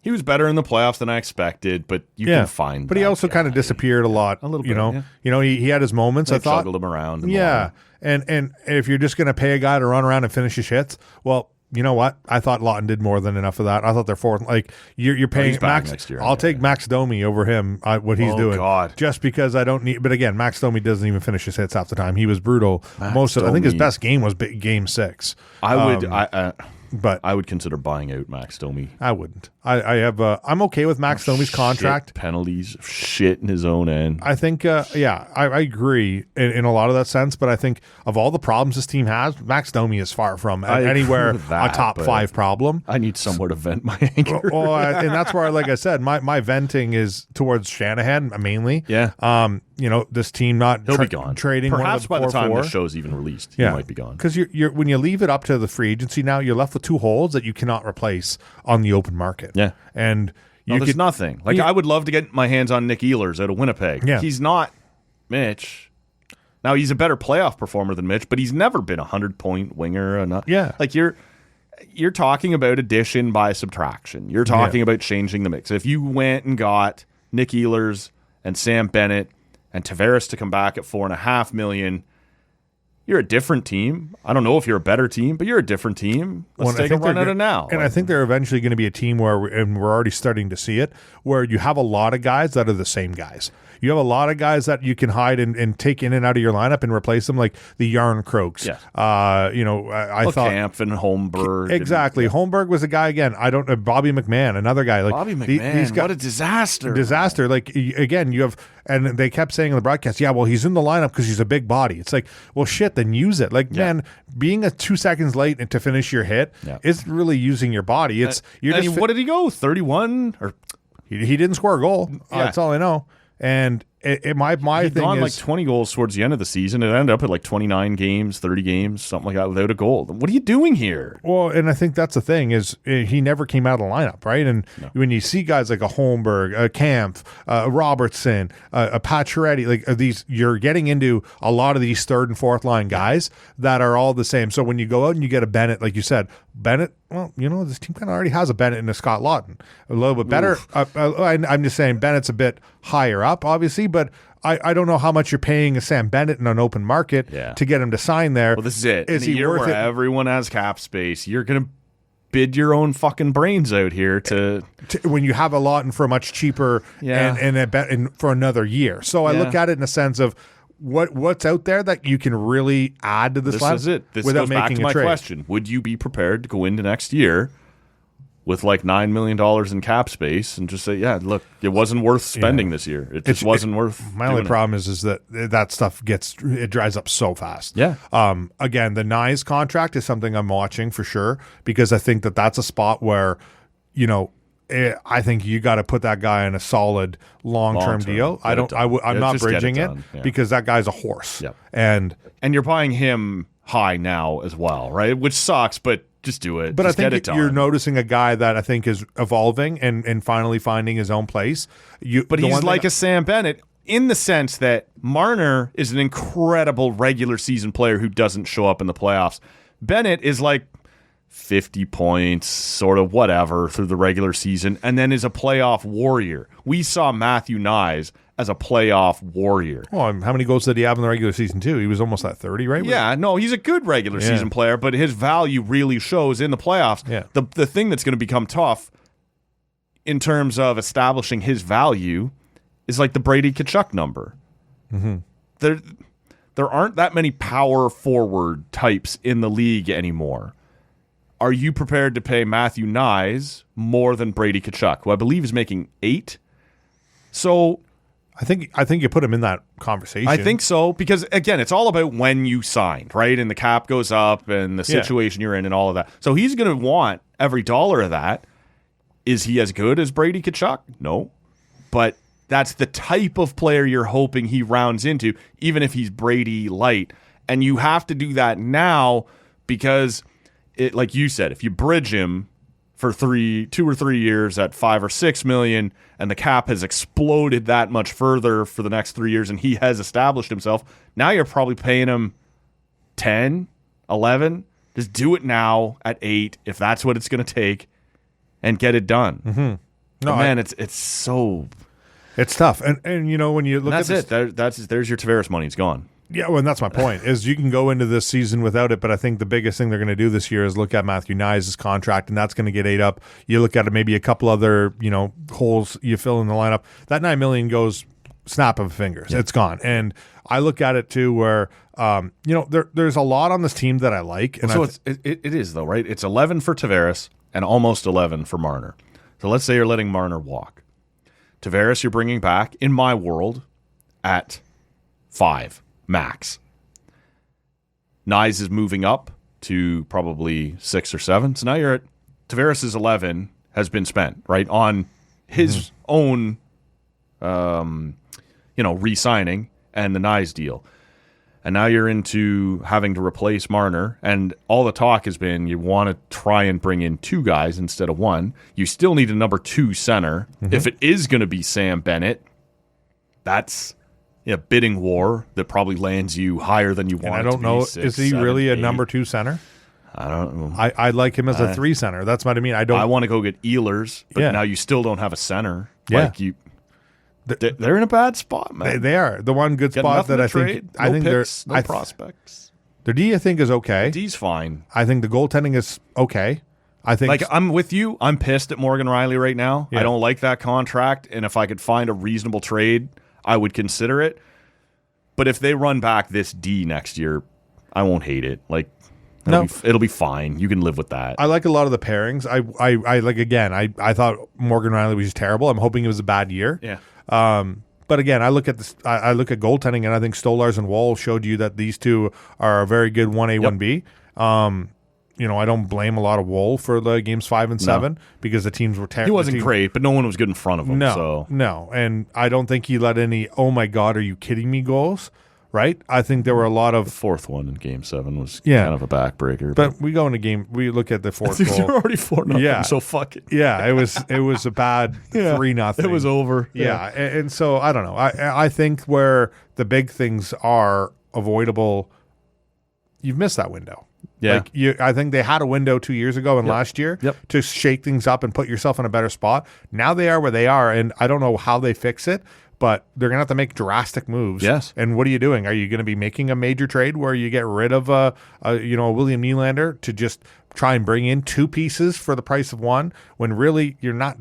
[SPEAKER 5] He was better in the playoffs than I expected, but you can find.
[SPEAKER 6] But he also kind of disappeared a lot.
[SPEAKER 5] A little bit,
[SPEAKER 6] he had his moments. I thought
[SPEAKER 5] juggled him around.
[SPEAKER 6] And if you're just going to pay a guy to run around and finish his hits, well, you know what? I thought Lawton did more than enough of that. I thought they're fourth. Like you're paying
[SPEAKER 5] he's back
[SPEAKER 6] Max.
[SPEAKER 5] next year.
[SPEAKER 6] I'll take Max Domi over him. What he's doing.
[SPEAKER 5] God.
[SPEAKER 6] Just because I don't need. But again, Max Domi doesn't even finish his hits half the time. He was brutal. Most of. I think his
[SPEAKER 5] Domi.
[SPEAKER 6] best game was game 6.
[SPEAKER 5] But I would consider buying out Max Domi.
[SPEAKER 6] I wouldn't. I'm okay with Max Domi's contract.
[SPEAKER 5] Shit penalties, shit in his own end.
[SPEAKER 6] I think, I agree in a lot of that sense, but I think of all the problems this team has, Max Domi is far from anywhere
[SPEAKER 5] agree with that,
[SPEAKER 6] a top
[SPEAKER 5] but
[SPEAKER 6] 5 problem.
[SPEAKER 5] I need somewhere to vent my anger.
[SPEAKER 6] And that's where, like I said, my venting is towards Shanahan mainly.
[SPEAKER 5] Yeah.
[SPEAKER 6] This team not
[SPEAKER 5] He'll be gone.
[SPEAKER 6] trading.
[SPEAKER 5] Perhaps by the time the
[SPEAKER 6] 4-4.
[SPEAKER 5] show's even released, he might be gone.
[SPEAKER 6] Because you're when you leave it up to the free agency now, you're left with 2 holes that you cannot replace on the open market.
[SPEAKER 5] Yeah.
[SPEAKER 6] And
[SPEAKER 5] There's nothing. Like, I would love to get my hands on Nick Ehlers out of Winnipeg.
[SPEAKER 6] Yeah.
[SPEAKER 5] He's not Mitch. Now, he's a better playoff performer than Mitch, but he's never been a 100-point winger. Like, you're talking about addition by subtraction. You're talking about changing the mix. If you went and got Nick Ehlers and Sam Bennett and Tavares to come back at $4.5 million, You're a different team. I don't know if you're a better team, but you're a different team. Let's take a run at it now.
[SPEAKER 6] And I think they're eventually going to be a team where, and we're already starting to see it, where you have a lot of guys that are the same guys. You have a lot of guys that you can hide and take in and out of your lineup and replace them, like the Yarn Croaks.
[SPEAKER 5] Yeah.
[SPEAKER 6] I thought
[SPEAKER 5] Camp and Holmberg.
[SPEAKER 6] Exactly. Holmberg was a guy again. I don't know. Bobby McMahon, another guy. Like
[SPEAKER 5] Bobby McMahon.
[SPEAKER 6] These guys,
[SPEAKER 5] what a disaster.
[SPEAKER 6] Disaster. Like again, you have, and they kept saying on the broadcast, yeah, well, he's in the lineup because he's a big body. It's like, well, shit, then use it. Like, man, being a 2 seconds late and to finish your hit is really using your body. It's
[SPEAKER 5] what did he go? 31 or
[SPEAKER 6] he didn't score a goal. That's all I know. And my
[SPEAKER 5] He'd
[SPEAKER 6] thing
[SPEAKER 5] gone
[SPEAKER 6] is
[SPEAKER 5] like 20 goals towards the end of the season. It ended up at like 29 games, 30 games, something like that, without a goal. What are you doing here?
[SPEAKER 6] Well, and I think that's the thing is he never came out of the lineup, right? And when you see guys like a Holmberg, a Kampf, a Robertson, a Pacioretty, like these, you're getting into a lot of these third and fourth line guys that are all the same. So when you go out and you get a Bennett, like you said, Bennett, well, this team kind of already has a Bennett and a Scott Lawton. A little bit better. I'm just saying Bennett's a bit higher up, obviously, but I don't know how much you're paying a Sam Bennett in an open market to get him to sign there.
[SPEAKER 5] Well, this is it.
[SPEAKER 6] Is
[SPEAKER 5] in a
[SPEAKER 6] he
[SPEAKER 5] year
[SPEAKER 6] worth
[SPEAKER 5] where
[SPEAKER 6] it?
[SPEAKER 5] everyone has cap space, you're going to bid your own fucking brains out here to
[SPEAKER 6] when you have a Lawton for much cheaper and for another year. So I look at it in a sense of what's out there that you can really add to this lineup.
[SPEAKER 5] This is it. This
[SPEAKER 6] without
[SPEAKER 5] goes back
[SPEAKER 6] making
[SPEAKER 5] to my
[SPEAKER 6] a trade.
[SPEAKER 5] question. Would you be prepared to go into next year with like $9 million in cap space and just say, yeah, look, it wasn't worth spending this year. It just wasn't worth
[SPEAKER 6] My only problem is that stuff it dries up so fast.
[SPEAKER 5] Yeah.
[SPEAKER 6] Again, the Nyes contract is something I'm watching for sure because I think that's a spot where, I think you got to put that guy in a solid long-term deal. I'm not bridging it because that guy's a horse.
[SPEAKER 5] Yeah.
[SPEAKER 6] And
[SPEAKER 5] you're buying him high now as well, right? Which sucks, but just do it.
[SPEAKER 6] But
[SPEAKER 5] just
[SPEAKER 6] I think you're noticing a guy that I think is evolving and finally finding his own place.
[SPEAKER 5] But he's like a Sam Bennett in the sense that Marner is an incredible regular season player who doesn't show up in the playoffs. Bennett is like 50 points, sort of whatever, through the regular season, and then is a playoff warrior. We saw Matthew Nyes as a playoff warrior.
[SPEAKER 6] Oh, how many goals did he have in the regular season, too? He was almost at 30, right?
[SPEAKER 5] Yeah, no, he's a good regular season player, but his value really shows in the playoffs.
[SPEAKER 6] Yeah.
[SPEAKER 5] The thing that's going to become tough in terms of establishing his value is like the Brady Tkachuk number.
[SPEAKER 6] Mm-hmm.
[SPEAKER 5] There aren't that many power forward types in the league anymore. Are you prepared to pay Matthew Nyes more than Brady Tkachuk, who I believe is making 8? So
[SPEAKER 6] I think you put him in that conversation.
[SPEAKER 5] I think so, because again, it's all about when you signed, right? And the cap goes up and the situation you're in and all of that. So he's going to want every dollar of that. Is he as good as Brady Tkachuk? No. But that's the type of player you're hoping he rounds into, even if he's Brady light. And you have to do that now because, like you said, if you bridge him for 2 or 3 years at $5 or $6 million, and the cap has exploded that much further for the next 3 years, and he has established himself, now you're probably paying him 10, 11. Just do it now at 8 if that's what it's going to take, and get it done.
[SPEAKER 6] Mm-hmm.
[SPEAKER 5] No, man, it's so.
[SPEAKER 6] It's tough, and when you look
[SPEAKER 5] that's
[SPEAKER 6] at this,
[SPEAKER 5] there's your Tavares money. It's gone.
[SPEAKER 6] Yeah, well, and that's my point, is you can go into this season without it, but I think the biggest thing they're going to do this year is look at Matthew Nyes' contract, and that's going to get ate up. You look at it, maybe a couple other, holes you fill in the lineup. That $9 million goes snap of fingers. Yeah. It's gone. And I look at it, too, where, there's a lot on this team that I like. And
[SPEAKER 5] so it is, though, right? It's 11 for Tavares and almost 11 for Marner. So let's say you're letting Marner walk. Tavares you're bringing back, in my world, at 5. Max. Nyes is moving up to probably 6 or 7. So now you're at Tavares' 11 has been spent, right, on his own, re-signing and the Nyes deal. And now you're into having to replace Marner. And all the talk has been you want to try and bring in 2 guys instead of 1. You still need a number 2 center. Mm-hmm. If it is going to be Sam Bennett, that's a bidding war that probably lands you higher than you want.
[SPEAKER 6] I don't know.
[SPEAKER 5] 6,
[SPEAKER 6] is he
[SPEAKER 5] 7,
[SPEAKER 6] really
[SPEAKER 5] 8.
[SPEAKER 6] a number 2 center?
[SPEAKER 5] I don't know.
[SPEAKER 6] I like him as a 3 center. That's what I mean. I
[SPEAKER 5] want to go get Ehlers, but now you still don't have a center.
[SPEAKER 6] Yeah.
[SPEAKER 5] They're in a bad spot, man.
[SPEAKER 6] They are. The one good spot that I think
[SPEAKER 5] no picks, no prospects.
[SPEAKER 6] Their D, I think, is okay.
[SPEAKER 5] D's fine.
[SPEAKER 6] I think the goaltending is okay. I think
[SPEAKER 5] Like, I'm with you. I'm pissed at Morgan Riley right now.
[SPEAKER 6] Yeah.
[SPEAKER 5] I don't like that contract, and if I could find a reasonable trade, I would consider it. But if they run back this D next year, I won't hate it. Like, it'll be fine. You can live with that.
[SPEAKER 6] I like a lot of the pairings. I like, again, I thought Morgan Riley was just terrible. I'm hoping it was a bad year.
[SPEAKER 5] Yeah.
[SPEAKER 6] But again, I look at this. I look at goaltending, and I think Stolarz and Wall showed you that these two are a very good 1A, 1B. I don't blame a lot of Wool for the games 5 and 7 because the teams were terrible.
[SPEAKER 5] He wasn't great, but no one was good in front of him.
[SPEAKER 6] No, and I don't think he let any "oh my god, are you kidding me" goals. Right? I think there were a lot of
[SPEAKER 5] the fourth one in Game 7 was
[SPEAKER 6] Yeah.
[SPEAKER 5] kind of a backbreaker.
[SPEAKER 6] But we go into game. We look at the fourth goal.
[SPEAKER 5] You're already 4-0.
[SPEAKER 6] Yeah.
[SPEAKER 5] So fuck it.
[SPEAKER 6] Yeah, it was a bad 3-0.
[SPEAKER 5] It was over.
[SPEAKER 6] Yeah, and so I don't know. I think where the big things are avoidable, you've missed that window.
[SPEAKER 5] Yeah.
[SPEAKER 6] I think they had a window 2 years ago and last year to shake things up and put yourself in a better spot. Now they are where they are, and I don't know how they fix it, but they're going to have to make drastic moves.
[SPEAKER 5] Yes.
[SPEAKER 6] And what are you doing? Are you going to be making a major trade where you get rid of a William Nylander to just try and bring in two pieces for the price of one when really you're not?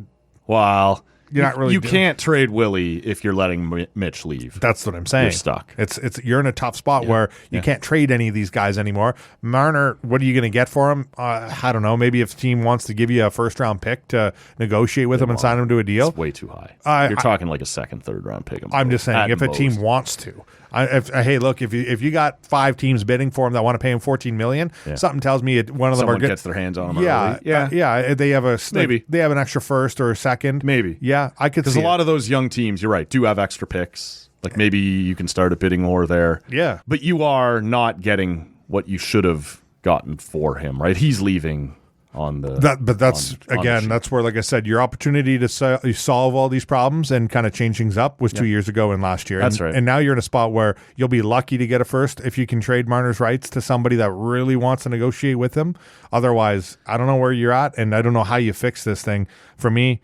[SPEAKER 5] Well,
[SPEAKER 6] You're not really
[SPEAKER 5] You
[SPEAKER 6] doing-
[SPEAKER 5] can't trade Willie if you're letting Mitch leave.
[SPEAKER 6] That's what I'm saying.
[SPEAKER 5] You're stuck.
[SPEAKER 6] It's you're in a tough spot where you can't trade any of these guys anymore. Marner, what are you going to get for him? I don't know. Maybe if the team wants to give you a first round pick to negotiate with him and sign him to a deal.
[SPEAKER 5] It's way too high. You're talking like a second, third round pick.
[SPEAKER 6] I'm just saying,
[SPEAKER 5] at
[SPEAKER 6] if a
[SPEAKER 5] most.
[SPEAKER 6] team wants to, hey, look, if you got 5 teams bidding for him that want to pay him $14 million, something tells me one of them
[SPEAKER 5] Someone
[SPEAKER 6] are good.
[SPEAKER 5] gets their hands on him.
[SPEAKER 6] Yeah,
[SPEAKER 5] early.
[SPEAKER 6] yeah. They have
[SPEAKER 5] Maybe.
[SPEAKER 6] they have an extra first or a second.
[SPEAKER 5] Maybe.
[SPEAKER 6] Yeah, I could
[SPEAKER 5] Because
[SPEAKER 6] see
[SPEAKER 5] a lot of those young teams, you're right, do have extra picks. Like maybe you can start a bidding war there.
[SPEAKER 6] Yeah.
[SPEAKER 5] But you are not getting what you should have gotten for him, right? He's leaving on the
[SPEAKER 6] But that's
[SPEAKER 5] on the
[SPEAKER 6] again,
[SPEAKER 5] sheet.
[SPEAKER 6] that's where, like I said, your opportunity to solve all these problems and kind of change things up was 2 years ago and last year.
[SPEAKER 5] That's right.
[SPEAKER 6] And now you're in a spot where you'll be lucky to get a first if you can trade Marner's rights to somebody that really wants to negotiate with him. Otherwise, I don't know where you're at, and I don't know how you fix this thing. For me,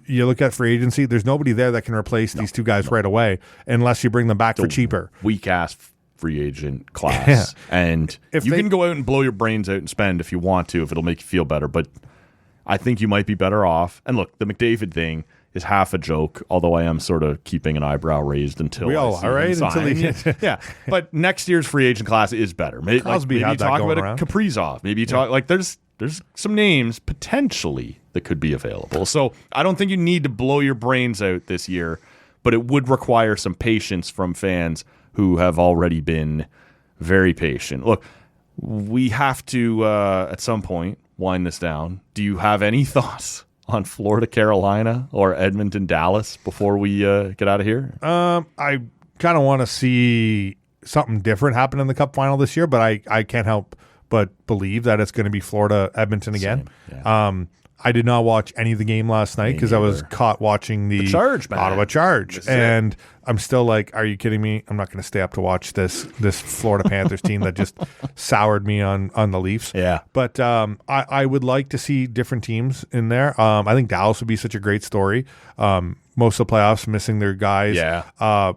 [SPEAKER 6] you look at free agency, there's nobody there that can replace these two guys right away unless you bring them back for cheaper.
[SPEAKER 5] Weak ass free agent class. And
[SPEAKER 6] If
[SPEAKER 5] you
[SPEAKER 6] they-
[SPEAKER 5] can go out and blow your brains out and spend if you want to, if it'll make you feel better. But I think you might be better off. And look, the McDavid thing is half a joke, although I am sort of keeping an eyebrow raised until
[SPEAKER 6] We all
[SPEAKER 5] I see
[SPEAKER 6] are, right?
[SPEAKER 5] him
[SPEAKER 6] Until
[SPEAKER 5] sign. Yeah. But next year's free agent class is better. Maybe,
[SPEAKER 6] Crosby
[SPEAKER 5] maybe you
[SPEAKER 6] had that
[SPEAKER 5] talk
[SPEAKER 6] going
[SPEAKER 5] about
[SPEAKER 6] around.
[SPEAKER 5] a Kaprizov. Maybe you talk like there's some names potentially that could be available. So I don't think you need to blow your brains out this year, but it would require some patience from fans who have already been very patient. Look, we have to, at some point, wind this down. Do you have any thoughts on Florida, Carolina, or Edmonton, Dallas before we get out of here?
[SPEAKER 6] I kind of want to see something different happen in the Cup final this year, but I can't help but believe that it's going to be Florida, Edmonton again.
[SPEAKER 5] Same, yeah.
[SPEAKER 6] I did not watch any of the game last night because I was
[SPEAKER 5] neither.
[SPEAKER 6] caught watching the
[SPEAKER 5] Charge, man.
[SPEAKER 6] Ottawa Charge,
[SPEAKER 5] This is
[SPEAKER 6] and I'm still like, are you kidding me? I'm not going to stay up to watch this Florida Panthers team that just soured me on the Leafs.
[SPEAKER 5] Yeah.
[SPEAKER 6] But I would like to see different teams in there. I think Dallas would be such a great story. Most of the playoffs missing their guys.
[SPEAKER 5] Yeah.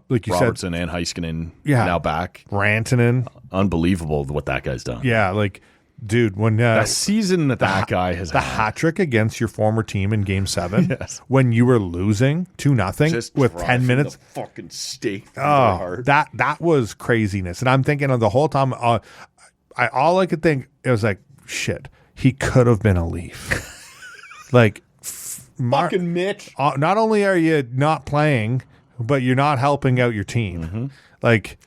[SPEAKER 6] Like you
[SPEAKER 5] Robertson and Heiskanen
[SPEAKER 6] Yeah.
[SPEAKER 5] now back.
[SPEAKER 6] said, Rantanen.
[SPEAKER 5] Unbelievable what that guy's done.
[SPEAKER 6] Yeah, like, dude, when
[SPEAKER 5] That season that guy has
[SPEAKER 6] the
[SPEAKER 5] had.
[SPEAKER 6] hat trick against your former team in Game 7,
[SPEAKER 5] Yes.
[SPEAKER 6] when you were losing 2-0
[SPEAKER 5] Just
[SPEAKER 6] with
[SPEAKER 5] driving
[SPEAKER 6] 10 minutes.
[SPEAKER 5] the fucking stake through their
[SPEAKER 6] Oh,
[SPEAKER 5] heart.
[SPEAKER 6] that was craziness. And I'm thinking of the whole time, all I could think, it was like, shit, he could have been a Leaf. Like,
[SPEAKER 5] Fucking Mitch.
[SPEAKER 6] not only are you not playing, but you're not helping out your team.
[SPEAKER 5] Mm-hmm.
[SPEAKER 6] Like,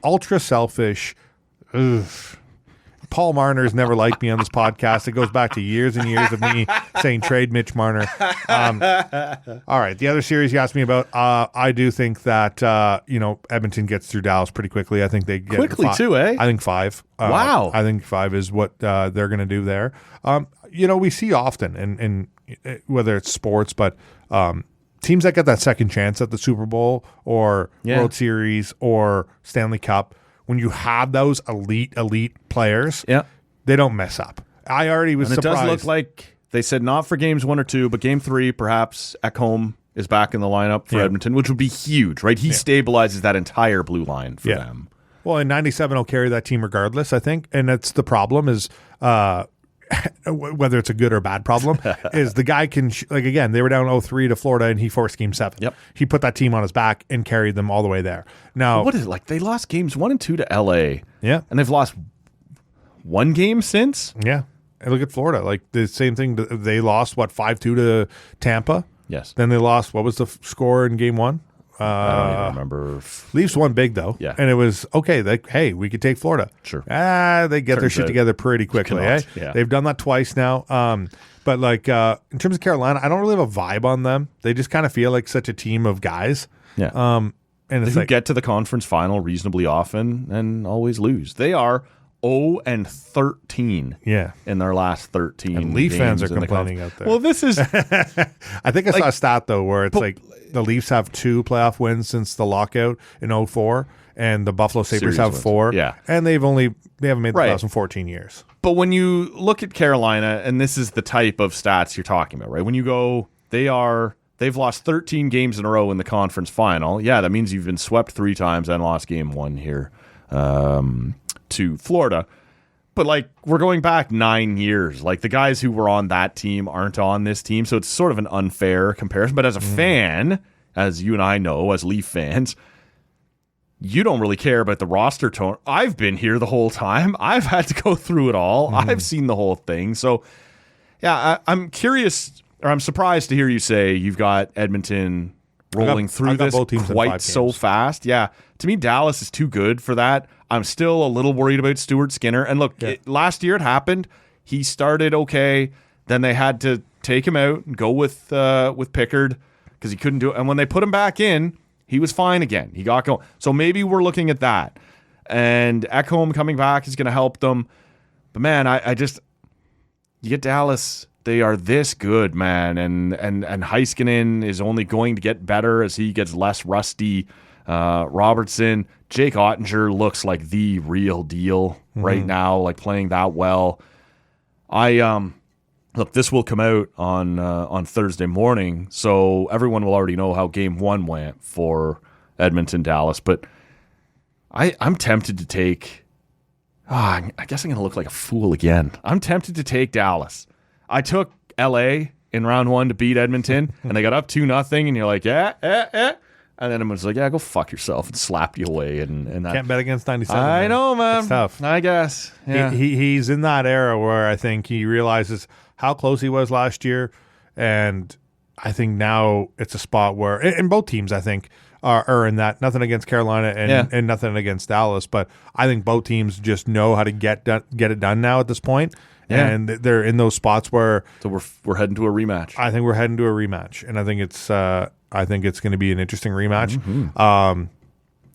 [SPEAKER 6] ultra selfish. Ugh. Paul Marner's never liked me on this podcast. It goes back to years and years of me saying trade Mitch Marner. All right, the other series you asked me about, I do think that Edmonton gets through Dallas pretty quickly. I think they get
[SPEAKER 5] Quickly too, eh?
[SPEAKER 6] I think 5.
[SPEAKER 5] Wow.
[SPEAKER 6] I think 5 is what they're going to do there. We see often, and whether it's sports, but teams that get that second chance at the Super Bowl or World Series or Stanley Cup, when you have those elite players, they don't mess up. I already was
[SPEAKER 5] And it
[SPEAKER 6] surprised.
[SPEAKER 5] does look like they said not for games 1 or 2, but game 3, perhaps Ekholm is back in the lineup for
[SPEAKER 6] Yeah.
[SPEAKER 5] Edmonton, which would be huge, right? He stabilizes that entire blue line for
[SPEAKER 6] Yeah.
[SPEAKER 5] them.
[SPEAKER 6] Well, in 97 will carry that team regardless, I think. And that's the problem is whether it's a good or bad problem is the guy can like, again, they were down 0-3 to Florida and he forced game 7.
[SPEAKER 5] Yep.
[SPEAKER 6] He put that team on his back and carried them all the way there. Now,
[SPEAKER 5] What is it like? They lost games 1 and 2 to LA.
[SPEAKER 6] Yeah.
[SPEAKER 5] And they've lost one game since?
[SPEAKER 6] Yeah. And look at Florida. Like the same thing. They lost, 5-2 to Tampa?
[SPEAKER 5] Yes.
[SPEAKER 6] Then they lost, what was the score in game 1?
[SPEAKER 5] I don't even remember.
[SPEAKER 6] Leafs won big, though.
[SPEAKER 5] Yeah.
[SPEAKER 6] And it was, okay, like, hey, we could take Florida.
[SPEAKER 5] Sure.
[SPEAKER 6] They get their
[SPEAKER 5] Turns
[SPEAKER 6] shit
[SPEAKER 5] out
[SPEAKER 6] together pretty quickly, eh?
[SPEAKER 5] cannot, yeah.
[SPEAKER 6] They've done that twice now. But, like, in terms of Carolina, I don't really have a vibe on them. They just kind of feel like such a team of guys.
[SPEAKER 5] Yeah.
[SPEAKER 6] And it's
[SPEAKER 5] They
[SPEAKER 6] like,
[SPEAKER 5] get to the conference final reasonably often and always lose. They are 0-13
[SPEAKER 6] yeah.
[SPEAKER 5] in their last 13
[SPEAKER 6] And Leaf fans
[SPEAKER 5] games
[SPEAKER 6] are
[SPEAKER 5] in the
[SPEAKER 6] complaining
[SPEAKER 5] conference.
[SPEAKER 6] out there.
[SPEAKER 5] Well, this is
[SPEAKER 6] I think I saw a stat, though, where it's like the Leafs have 2 playoff wins since the lockout in 2004, and the Buffalo Sabres
[SPEAKER 5] Series
[SPEAKER 6] have
[SPEAKER 5] wins.
[SPEAKER 6] 4.
[SPEAKER 5] Yeah.
[SPEAKER 6] And they haven't made the
[SPEAKER 5] Right.
[SPEAKER 6] playoffs in 14 years.
[SPEAKER 5] But when you look at Carolina, and this is the type of stats you're talking about, right? When you go, they've lost 13 games in a row in the conference final. Yeah, that means you've been swept 3 times and lost game 1 here to Florida. But, like, we're going back 9 years. Like, the guys who were on that team aren't on this team, so it's sort of an unfair comparison. But as a fan, as you and I know, as Leaf fans, you don't really care about the roster tone. I've been here the whole time. I've had to go through it all. I've seen the whole thing. So, yeah, I'm curious, or I'm surprised to hear you say you've got Edmonton rolling through
[SPEAKER 6] I've got
[SPEAKER 5] this
[SPEAKER 6] both teams in
[SPEAKER 5] quite
[SPEAKER 6] 5
[SPEAKER 5] so
[SPEAKER 6] games.
[SPEAKER 5] fast. Yeah, to me, Dallas is too good for that. I'm still a little worried about Stuart Skinner. And look, last year it happened. He started okay. Then they had to take him out and go with Pickard because he couldn't do it. And when they put him back in, he was fine again. He got going. So maybe we're looking at that. And Ekholm coming back is going to help them. But, man, I just – you get Dallas – they are this good, man, and Heiskanen is only going to get better as he gets less rusty. Robertson, Jake Ottinger looks like the real deal right now, like playing that well. Look, this will come out on Thursday morning, so everyone will already know how Game 1 went for Edmonton Dallas. But I'm tempted to take. I guess I'm going to look like a fool again. I'm tempted to take Dallas. I took LA in round 1 to beat Edmonton, and they got up 2-0, and you're like, And then it was like, yeah, go fuck yourself, and slapped you away. And that.
[SPEAKER 6] Can't bet against 97.
[SPEAKER 5] I
[SPEAKER 6] man.
[SPEAKER 5] know, man.
[SPEAKER 6] It's tough.
[SPEAKER 5] I guess. Yeah.
[SPEAKER 6] He's in that era where I think he realizes how close he was last year, and I think now it's a spot where, and both teams, I think, are in that. Nothing against Carolina and nothing against Dallas, but I think both teams just know how to get it done now at this point.
[SPEAKER 5] Yeah.
[SPEAKER 6] And they're in those spots where
[SPEAKER 5] So we're heading to a rematch.
[SPEAKER 6] I think we're heading to a rematch, and I think it's going to be an interesting rematch.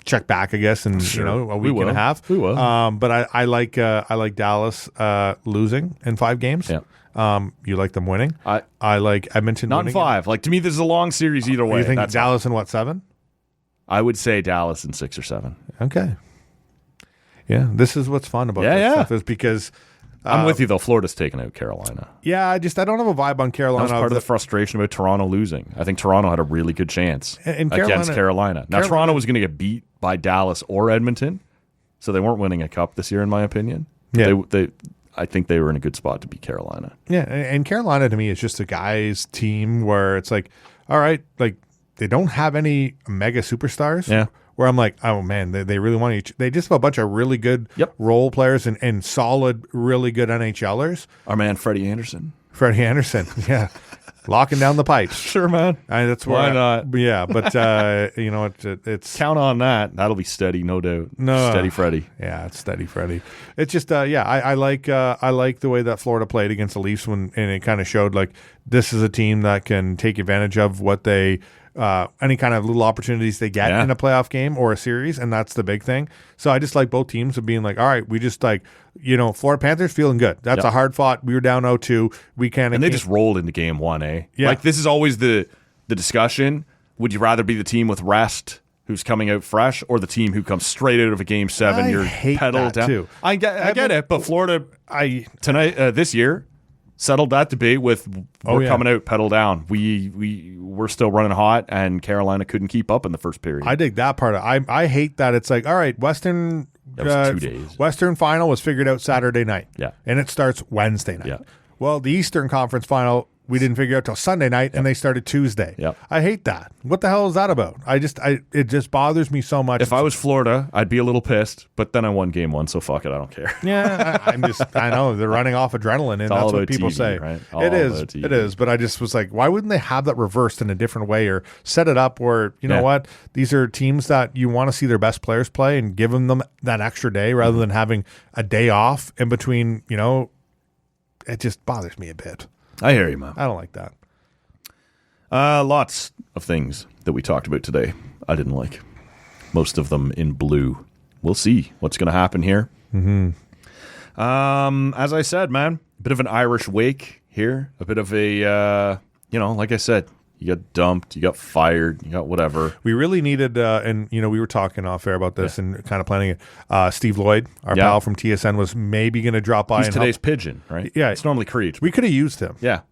[SPEAKER 6] Check back, I guess, in a week and a half.
[SPEAKER 5] We will.
[SPEAKER 6] But I like Dallas losing in 5 games.
[SPEAKER 5] Yeah.
[SPEAKER 6] You like them winning.
[SPEAKER 5] I
[SPEAKER 6] like Edmonton
[SPEAKER 5] not in
[SPEAKER 6] winning.
[SPEAKER 5] 5. Like, to me, this is a long series either way.
[SPEAKER 6] You think
[SPEAKER 5] That's
[SPEAKER 6] Dallas in 7?
[SPEAKER 5] I would say Dallas in 6 or 7.
[SPEAKER 6] Okay. Yeah, this is what's fun about
[SPEAKER 5] Yeah,
[SPEAKER 6] this
[SPEAKER 5] yeah.
[SPEAKER 6] stuff is because
[SPEAKER 5] I'm with you, though. Florida's taken out Carolina.
[SPEAKER 6] I don't have a vibe on Carolina.
[SPEAKER 5] That was part of the frustration about Toronto losing. I think Toronto had a really good chance
[SPEAKER 6] And
[SPEAKER 5] against Carolina. Now, Toronto was going to get beat by Dallas or Edmonton, so they weren't winning a cup this year, in my opinion.
[SPEAKER 6] Yeah.
[SPEAKER 5] I think they were in a good spot to beat Carolina.
[SPEAKER 6] Yeah, and Carolina to me is just a guys team where it's like, all right, like they don't have any mega superstars.
[SPEAKER 5] Yeah.
[SPEAKER 6] Where I'm like, oh man, they really want each. They just have a bunch of really good
[SPEAKER 5] Yep.
[SPEAKER 6] role players and solid, really good NHLers.
[SPEAKER 5] Our man Freddie Anderson.
[SPEAKER 6] Freddie Anderson, yeah, locking down the pipes.
[SPEAKER 5] Sure, man.
[SPEAKER 6] That's
[SPEAKER 5] Why not?
[SPEAKER 6] Yeah, but it's
[SPEAKER 5] Count on that. That'll be steady, no doubt.
[SPEAKER 6] No.
[SPEAKER 5] Steady Freddie.
[SPEAKER 6] Yeah, it's steady, Freddie. It's just, I like the way that Florida played against the Leafs and it kind of showed like this is a team that can take advantage of what they, any kind of little opportunities they get in a playoff game or a series, and that's the big thing. So I just like both teams of being like, all right, we just like, Florida Panthers feeling good. That's a hard fought. We were down 0-2. We can't,
[SPEAKER 5] And they just rolled into game 1, eh?
[SPEAKER 6] Yeah.
[SPEAKER 5] Like, this is always the discussion. Would you rather be the team with rest who's coming out fresh or the team who comes straight out of a game 7?
[SPEAKER 6] I
[SPEAKER 5] You're
[SPEAKER 6] hate
[SPEAKER 5] pedal
[SPEAKER 6] that
[SPEAKER 5] down.
[SPEAKER 6] too.
[SPEAKER 5] I get it, but Florida tonight, this year, settled that debate with we're coming out pedal down. We're still running hot, and Carolina couldn't keep up in the first period.
[SPEAKER 6] I dig that part. I hate that it's like, all right, Western
[SPEAKER 5] That was 2 days.
[SPEAKER 6] Western Final was figured out Saturday night.
[SPEAKER 5] Yeah.
[SPEAKER 6] And it starts Wednesday night.
[SPEAKER 5] Yeah.
[SPEAKER 6] Well, the Eastern Conference Final, we didn't figure out till Sunday night, and they started Tuesday.
[SPEAKER 5] Yep.
[SPEAKER 6] I hate that. What the hell is that about? It just bothers me so much.
[SPEAKER 5] If I was Florida, I'd be a little pissed, but then I won game 1, so fuck it, I don't care.
[SPEAKER 6] Yeah, I know they're running off adrenaline, and that's
[SPEAKER 5] all
[SPEAKER 6] what
[SPEAKER 5] about
[SPEAKER 6] people
[SPEAKER 5] TV,
[SPEAKER 6] say.
[SPEAKER 5] right?
[SPEAKER 6] It is. But I just was like, why wouldn't they have that reversed in a different way, or set it up where you know what? These are teams that you want to see their best players play, and give them that extra day rather than having a day off in between. You know, it just bothers me a bit.
[SPEAKER 5] I hear you, man.
[SPEAKER 6] I don't like that.
[SPEAKER 5] Lots of things that we talked about today I didn't like. Most of them in blue. We'll see what's going to happen here. Mm-hmm. As I said, man, a bit of an Irish wake here. A bit of a, like I said, you got dumped, you got fired, you got whatever.
[SPEAKER 6] We really needed, and we were talking off air about this and kind of planning it. Steve Lloyd, our pal from TSN, was maybe going to drop by.
[SPEAKER 5] He's today's pigeon, right?
[SPEAKER 6] Yeah,
[SPEAKER 5] it's normally Creed.
[SPEAKER 6] We could have used him.
[SPEAKER 5] Yeah,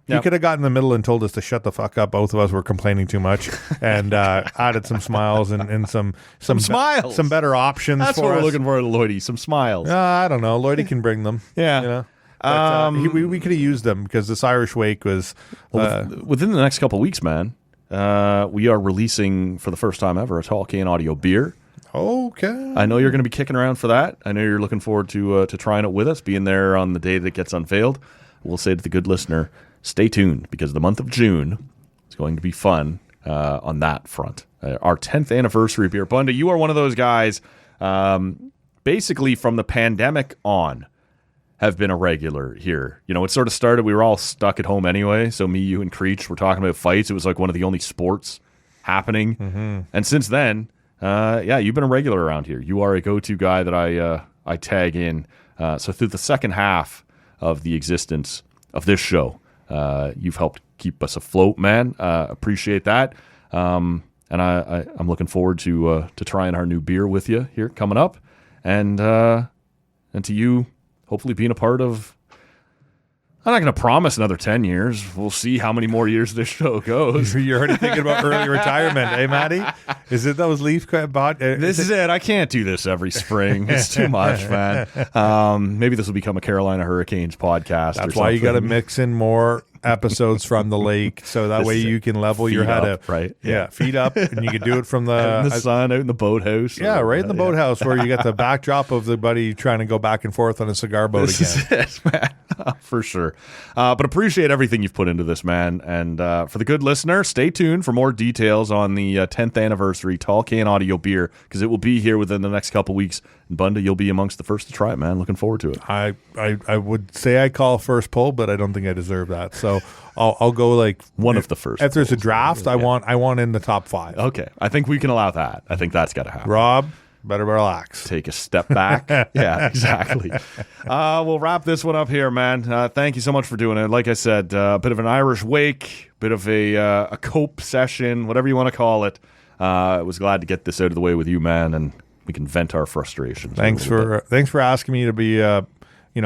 [SPEAKER 6] he could have gotten in the middle and told us to shut the fuck up. Both of us were complaining too much, and added some smiles and some
[SPEAKER 5] smiles,
[SPEAKER 6] some better options.
[SPEAKER 5] That's
[SPEAKER 6] for
[SPEAKER 5] what
[SPEAKER 6] us.
[SPEAKER 5] we're looking for, Lloydie. Some smiles.
[SPEAKER 6] I don't know. Lloydie can bring them.
[SPEAKER 5] Yeah.
[SPEAKER 6] But, we could have used them because this Irish wake was
[SPEAKER 5] within the next couple of weeks, man. We are releasing for the first time ever a Tall Can Audio beer.
[SPEAKER 6] Okay.
[SPEAKER 5] I know you're going to be kicking around for that. I know you're looking forward to trying it with us, being there on the day that it gets unveiled. We'll say to the good listener, stay tuned because the month of June is going to be fun on that front. Our 10th anniversary beer. Bunda, you are one of those guys basically from the pandemic on have been a regular here. It sort of started, we were all stuck at home anyway, so me, you, and Creech were talking about fights. It was like one of the only sports happening. Mm-hmm. And since then, you've been a regular around here. You are a go-to guy that I tag in. So through the second half of the existence of this show, you've helped keep us afloat, man. Appreciate that. And I'm looking forward to trying our new beer with you here coming up. And to you, hopefully being a part of, I'm not going to promise another 10 years. We'll see how many more years this show goes.
[SPEAKER 6] You're already thinking about early retirement, eh, Matty? Is it those Leaf bought?
[SPEAKER 5] This is it. I can't do this every spring. It's too much, man. Maybe this will become a Carolina Hurricanes podcast.
[SPEAKER 6] That's why you got to mix in more episodes from the lake, so that way you can level your head up,
[SPEAKER 5] right?
[SPEAKER 6] Yeah, feet up, and you can do it from the
[SPEAKER 5] out in the sun, out in the boathouse.
[SPEAKER 6] Yeah, right in the boathouse where you got the backdrop of the buddy trying to go back and forth on a cigar boat
[SPEAKER 5] this
[SPEAKER 6] again.
[SPEAKER 5] Is it, man. For sure. But appreciate everything you've put into this, man. And for the good listener, stay tuned for more details on the 10th anniversary Tall Can Audio beer, because it will be here within the next couple weeks. And Bunda, you'll be amongst the first to try it, man. Looking forward to it.
[SPEAKER 6] I would say I call first pull, but I don't think I deserve that. So I'll go like
[SPEAKER 5] one of the first.
[SPEAKER 6] If there's a draft, I want in the top 5.
[SPEAKER 5] Okay, I think we can allow that. I think that's got to happen.
[SPEAKER 6] Rob, better relax.
[SPEAKER 5] Take a step back. Yeah, exactly. We'll wrap this one up here, man. Thank you so much for doing it. Like I said, a bit of an Irish wake, bit of a cope session, whatever you want to call it. I was glad to get this out of the way with you, man, and we can vent our frustrations.
[SPEAKER 6] Thanks for asking me to be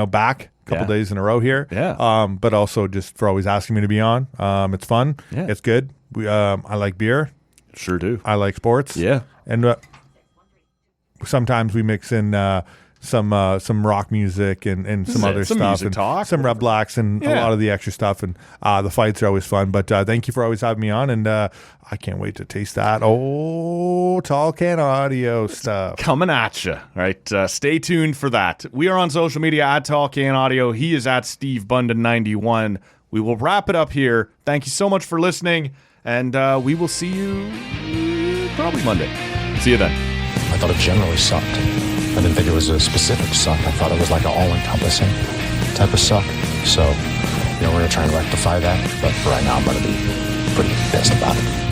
[SPEAKER 6] back a couple days in a row here.
[SPEAKER 5] Yeah.
[SPEAKER 6] But also just for always asking me to be on. It's fun.
[SPEAKER 5] Yeah.
[SPEAKER 6] It's good. I like beer.
[SPEAKER 5] Sure do.
[SPEAKER 6] I like sports.
[SPEAKER 5] Yeah.
[SPEAKER 6] And sometimes we mix in some rock music and some other
[SPEAKER 5] some
[SPEAKER 6] stuff,
[SPEAKER 5] music
[SPEAKER 6] and
[SPEAKER 5] talk,
[SPEAKER 6] some Red Blacks and a lot of the extra stuff. And the fights are always fun. But thank you for always having me on, and I can't wait to taste that Tall Can Audio stuff
[SPEAKER 5] coming at you. Right, stay tuned for that. We are on social media at Tall Can Audio. He is at Steve Bunda 91. We will wrap it up here. Thank you so much for listening, and we will see you probably Monday. See you then.
[SPEAKER 7] I thought it generally sucked. I didn't think it was a specific suck. I thought it was like an all-encompassing type of suck. So, we're going to try and rectify that. But for right now, I'm going to be pretty pissed about it.